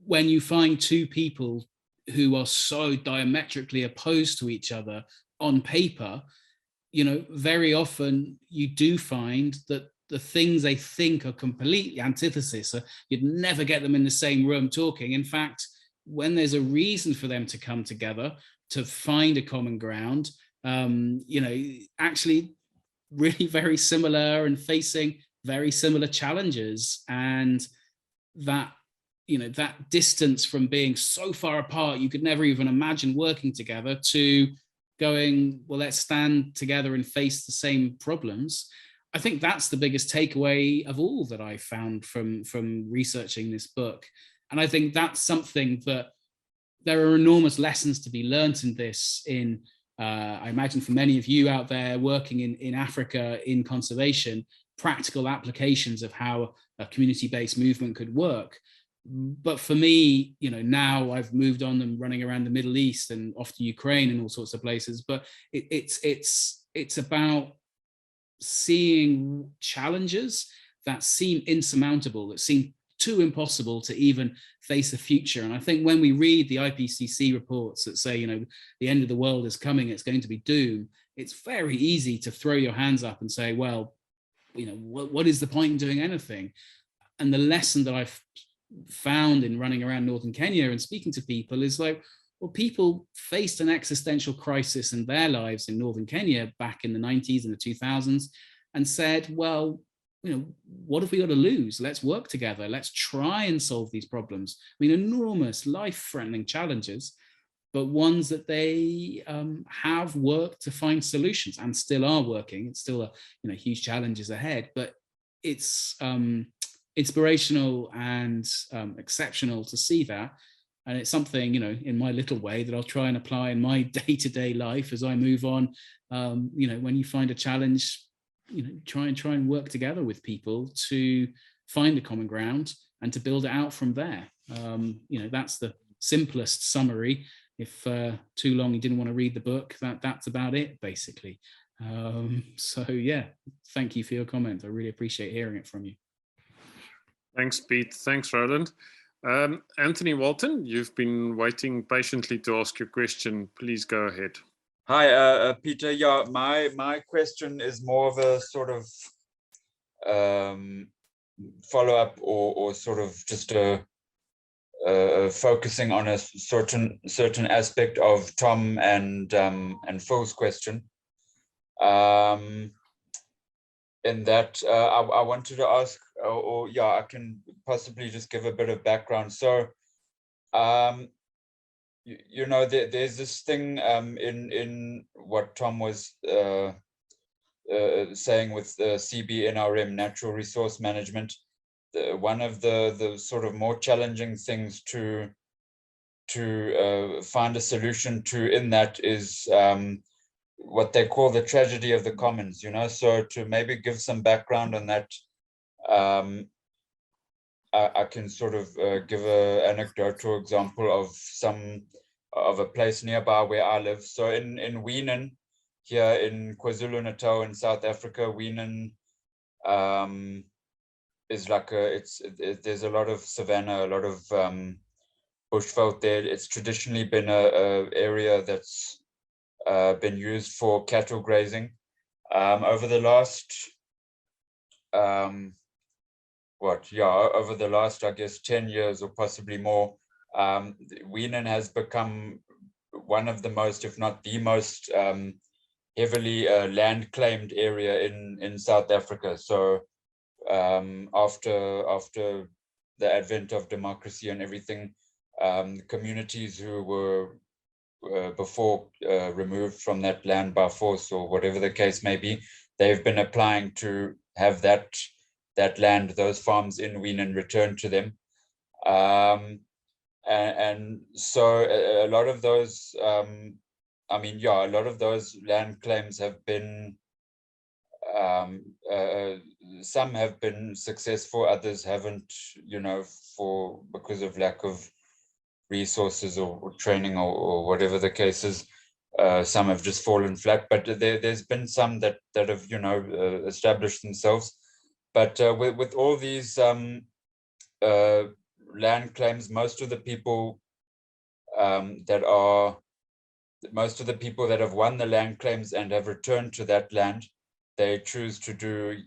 when you find two people who are so diametrically opposed to each other on paper, very often you do find that the things they think are completely antithesis. You'd never get them in the same room talking. In fact, when there's a reason for them to come together to find a common ground, actually really very similar and facing very similar challenges, and that that distance from being so far apart you could never even imagine working together to going, well, let's stand together and face the same problems. I think that's the biggest takeaway of all that I found from researching this book. And I think that's something that there are enormous lessons to be learned in this, I imagine for many of you out there working in Africa in conservation, practical applications of how a community-based movement could work. But for me, now I've moved on and running around the Middle East and off to Ukraine and all sorts of places. But it's about seeing challenges that seem insurmountable, that seem too impossible to even face the future. And I think when we read the IPCC reports that say, the end of the world is coming, it's going to be doom, it's very easy to throw your hands up and say, well, what is the point in doing anything? And the lesson that I've found in running around northern Kenya and speaking to people is like, well, people faced an existential crisis in their lives in northern Kenya back in the 90s and the 2000s and said, well, what have we got to lose? Let's work together. Let's try and solve these problems. I mean, enormous life-threatening challenges, but ones that they have worked to find solutions and still are working. It's still huge challenges ahead, but it's inspirational and exceptional to see that. And it's something, in my little way that I'll try and apply in my day-to-day life as I move on. When you find a challenge, try and work together with people to find a common ground and to build it out from there. That's the simplest summary. If too long you didn't want to read the book, that's about it, basically. So yeah, thank you for your comment. I really appreciate hearing it from you. Thanks, Pete. Thanks, Roland. Anthony Walton, you've been waiting patiently to ask your question. Please go ahead. Hi, Peter. Yeah, my question is more of a sort of follow-up or sort of just focusing on a certain aspect of Tom and Phil's question. In that I wanted to ask, I can possibly just give a bit of background. So, there's this thing in what Tom was saying with CBNRM, natural resource management. One of the sort of more challenging things to find a solution to in that is what they call the tragedy of the commons, so to maybe give some background on that. I can sort of give an anecdotal example of a place nearby where I live. So in Weenan, here in KwaZulu-Natal in South Africa, Weenan is like there's a lot of savanna, a lot of bushveld there. It's traditionally been a area that's been used for cattle grazing. Over the last over the last, I guess, 10 years or possibly more, Weenan has become one of the most, if not the most, heavily land claimed area in South Africa. So after the advent of democracy and everything, communities who were before removed from that land by force or whatever the case may be, they've been applying to have that land, those farms in Weenan, returned to them. And so a lot of those, I mean, yeah, a lot of those land claims have been, some have been successful, others haven't, you know, because of lack of resources or training or whatever the case is. Some have just fallen flat, but there's been some that have, you know, established themselves. But with all these land claims, most of the people that have won the land claims and have returned to that land, they choose to do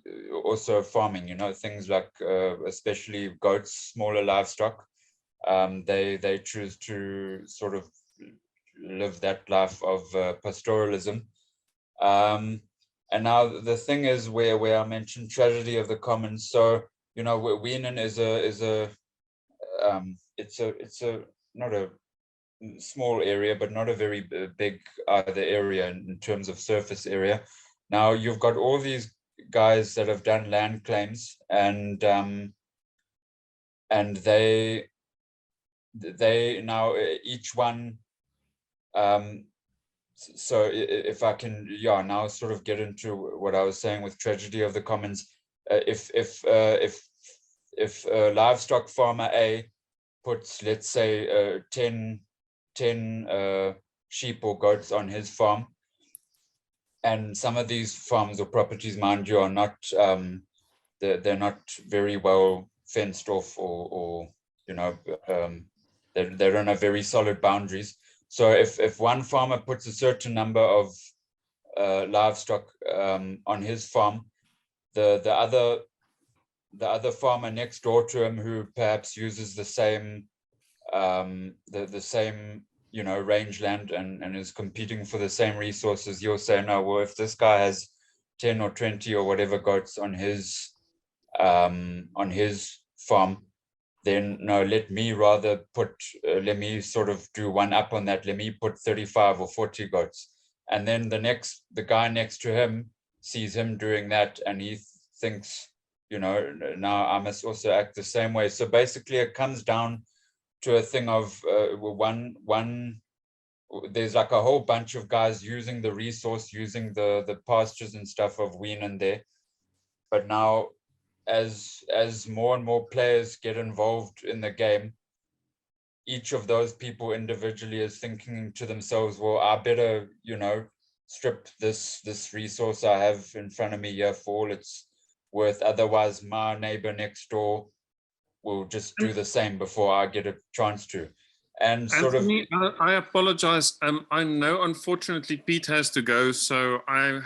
also farming, you know, things like especially goats, smaller livestock. They choose to sort of live that life of pastoralism. And now the thing is where I mentioned tragedy of the commons. So, you know, Weenan is not a small area, but not a very big either area in terms of surface area. Now you've got all these guys that have done land claims, and they now each one. So if I can, yeah, now sort of get into what I was saying with tragedy of the commons. If livestock farmer A puts, let's say, 10 sheep or goats on his farm, and some of these farms or properties, mind you, are not they're not very well fenced off, or you know, they don't have very solid boundaries. So if one farmer puts a certain number of livestock on his farm, the other farmer next door to him, who perhaps uses the same the same, you know, rangeland and is competing for the same resources, you'll say, no, well, if this guy has 10 or 20 or whatever goats on his farm, then no, let me rather let me sort of do one up on that. Let me put 35 or 40 goats. And then the guy next to him sees him doing that, and he thinks, you know, now I must also act the same way. So basically it comes down to a thing of there's like a whole bunch of guys using the resource, using the pastures and stuff of Weenan there. But now, as more and more players get involved in the game, each of those people individually is thinking to themselves, well, I better, you know, strip this resource I have in front of me here for all it's worth. Otherwise, my neighbor next door will just do the same before I get a chance to. And sort Anthony, I apologize. I know, unfortunately, Pete has to go, so I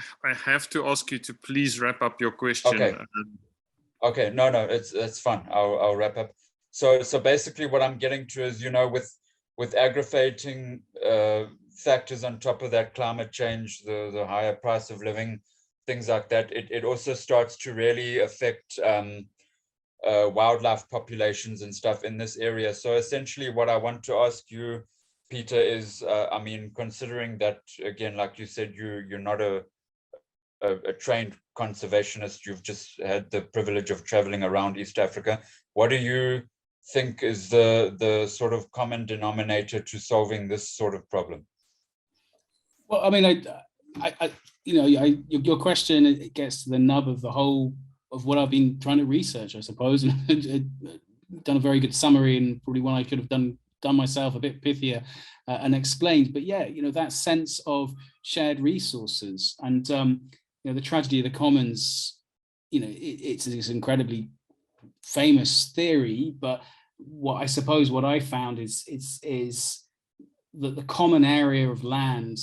have to ask you to please wrap up your question. Okay. Okay. No, it's fine. I'll wrap up. So basically, what I'm getting to is, you know, with aggravating factors on top of that, climate change, the higher price of living, things like that, it also starts to really affect wildlife populations and stuff in this area. So essentially what I want to ask you, Peter, is, I mean, considering that, again, like you said, you're not a trained conservationist, you've just had the privilege of traveling around East Africa. What do you think is the sort of common denominator to solving this sort of problem? Well, I mean, I you know, your question, it gets to the nub of the whole of what I've been trying to research, I suppose. done a very good summary, and probably one I could have done myself a bit pithier and explained. But yeah, you know, that sense of shared resources, and you know, the tragedy of the commons, you know, it's this incredibly famous theory, but what I suppose what I found is that the common area of land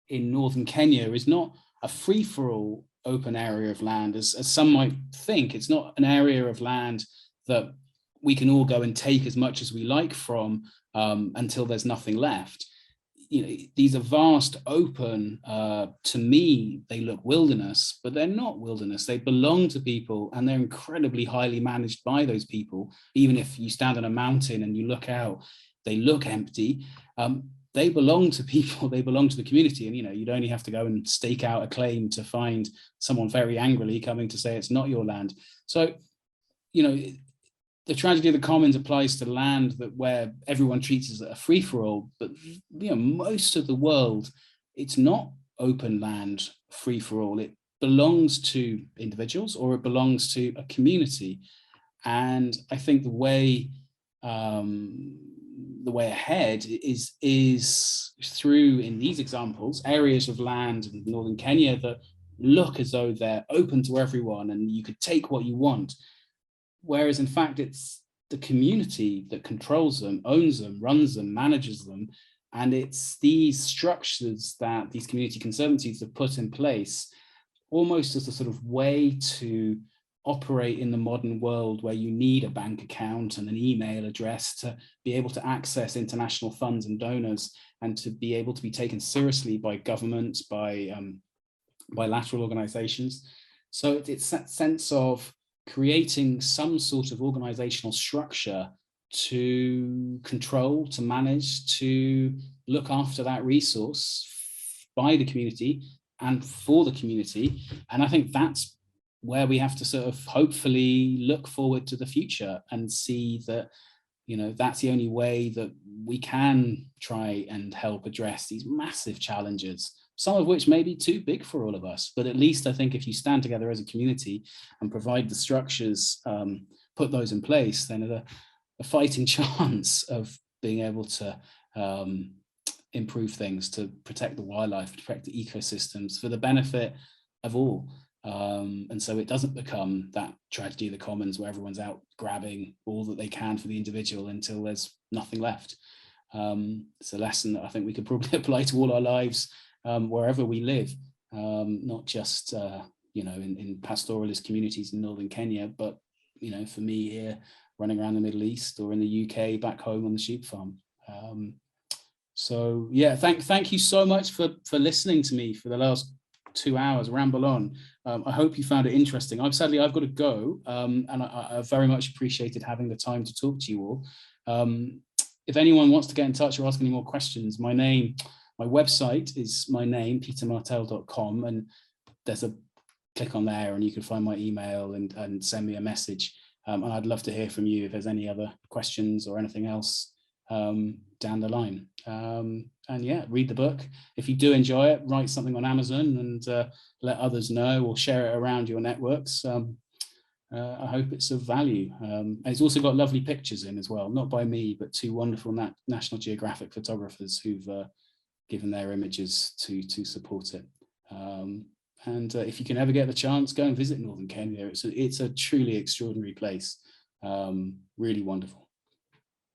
in northern Kenya is not a free-for-all open area of land, as some might think. It's not an area of land that we can all go and take as much as we like from until there's nothing left. You know, these are vast, open, to me, they look wilderness, but they're not wilderness. They belong to people, and they're incredibly highly managed by those people. Even if you stand on a mountain and you look out, they look empty. They belong to people, they belong to the community. And, you know, you'd only have to go and stake out a claim to find someone very angrily coming to say it's not your land. So, you know, the tragedy of the commons applies to land that where everyone treats it as a free-for-all, but you know, most of the world, it's not open land free-for-all. It belongs to individuals, or it belongs to a community. And I think the way ahead is through, in these examples, areas of land in northern Kenya that look as though they're open to everyone and you could take what you want. Whereas in fact, it's the community that controls them, owns them, runs them, manages them. And it's these structures that these community conservancies have put in place almost as a sort of way to operate in the modern world, where you need a bank account and an email address to be able to access international funds and donors, and to be able to be taken seriously by governments, by bilateral organizations. So it's that sense of creating some sort of organizational structure to control, to manage, to look after that resource by the community and for the community. And I think that's where we have to sort of hopefully look forward to the future and see that, you know, that's the only way that we can try and help address these massive challenges, some of which may be too big for all of us. But at least I think if you stand together as a community and provide the structures, put those in place, then a fighting chance of being able to improve things, to protect the wildlife, protect the ecosystems for the benefit of all. And so it doesn't become that tragedy of the commons where everyone's out grabbing all that they can for the individual until there's nothing left. It's a lesson that I think we could probably apply to all our lives, wherever we live, not just you know, in pastoralist communities in northern Kenya, but you know, for me here running around the Middle East, or in the UK back home on the sheep farm. So yeah, thank you so much for listening to me for the last 2 hours, ramble on. I hope you found it interesting. I've got to go, and I very much appreciated having the time to talk to you all. If anyone wants to get in touch or ask any more questions, my website is my name, petermartell.com, and there's a click on there and you can find my email and send me a message. And I'd love to hear from you if there's any other questions or anything else down the line. And yeah, read the book. If you do enjoy it, write something on Amazon and let others know, or share it around your networks. I hope it's of value. And it's also got lovely pictures in as well, not by me, but two wonderful National Geographic photographers who've given their images to support it. And if you can ever get the chance, go and visit northern Kenya. It's a truly extraordinary place, really wonderful.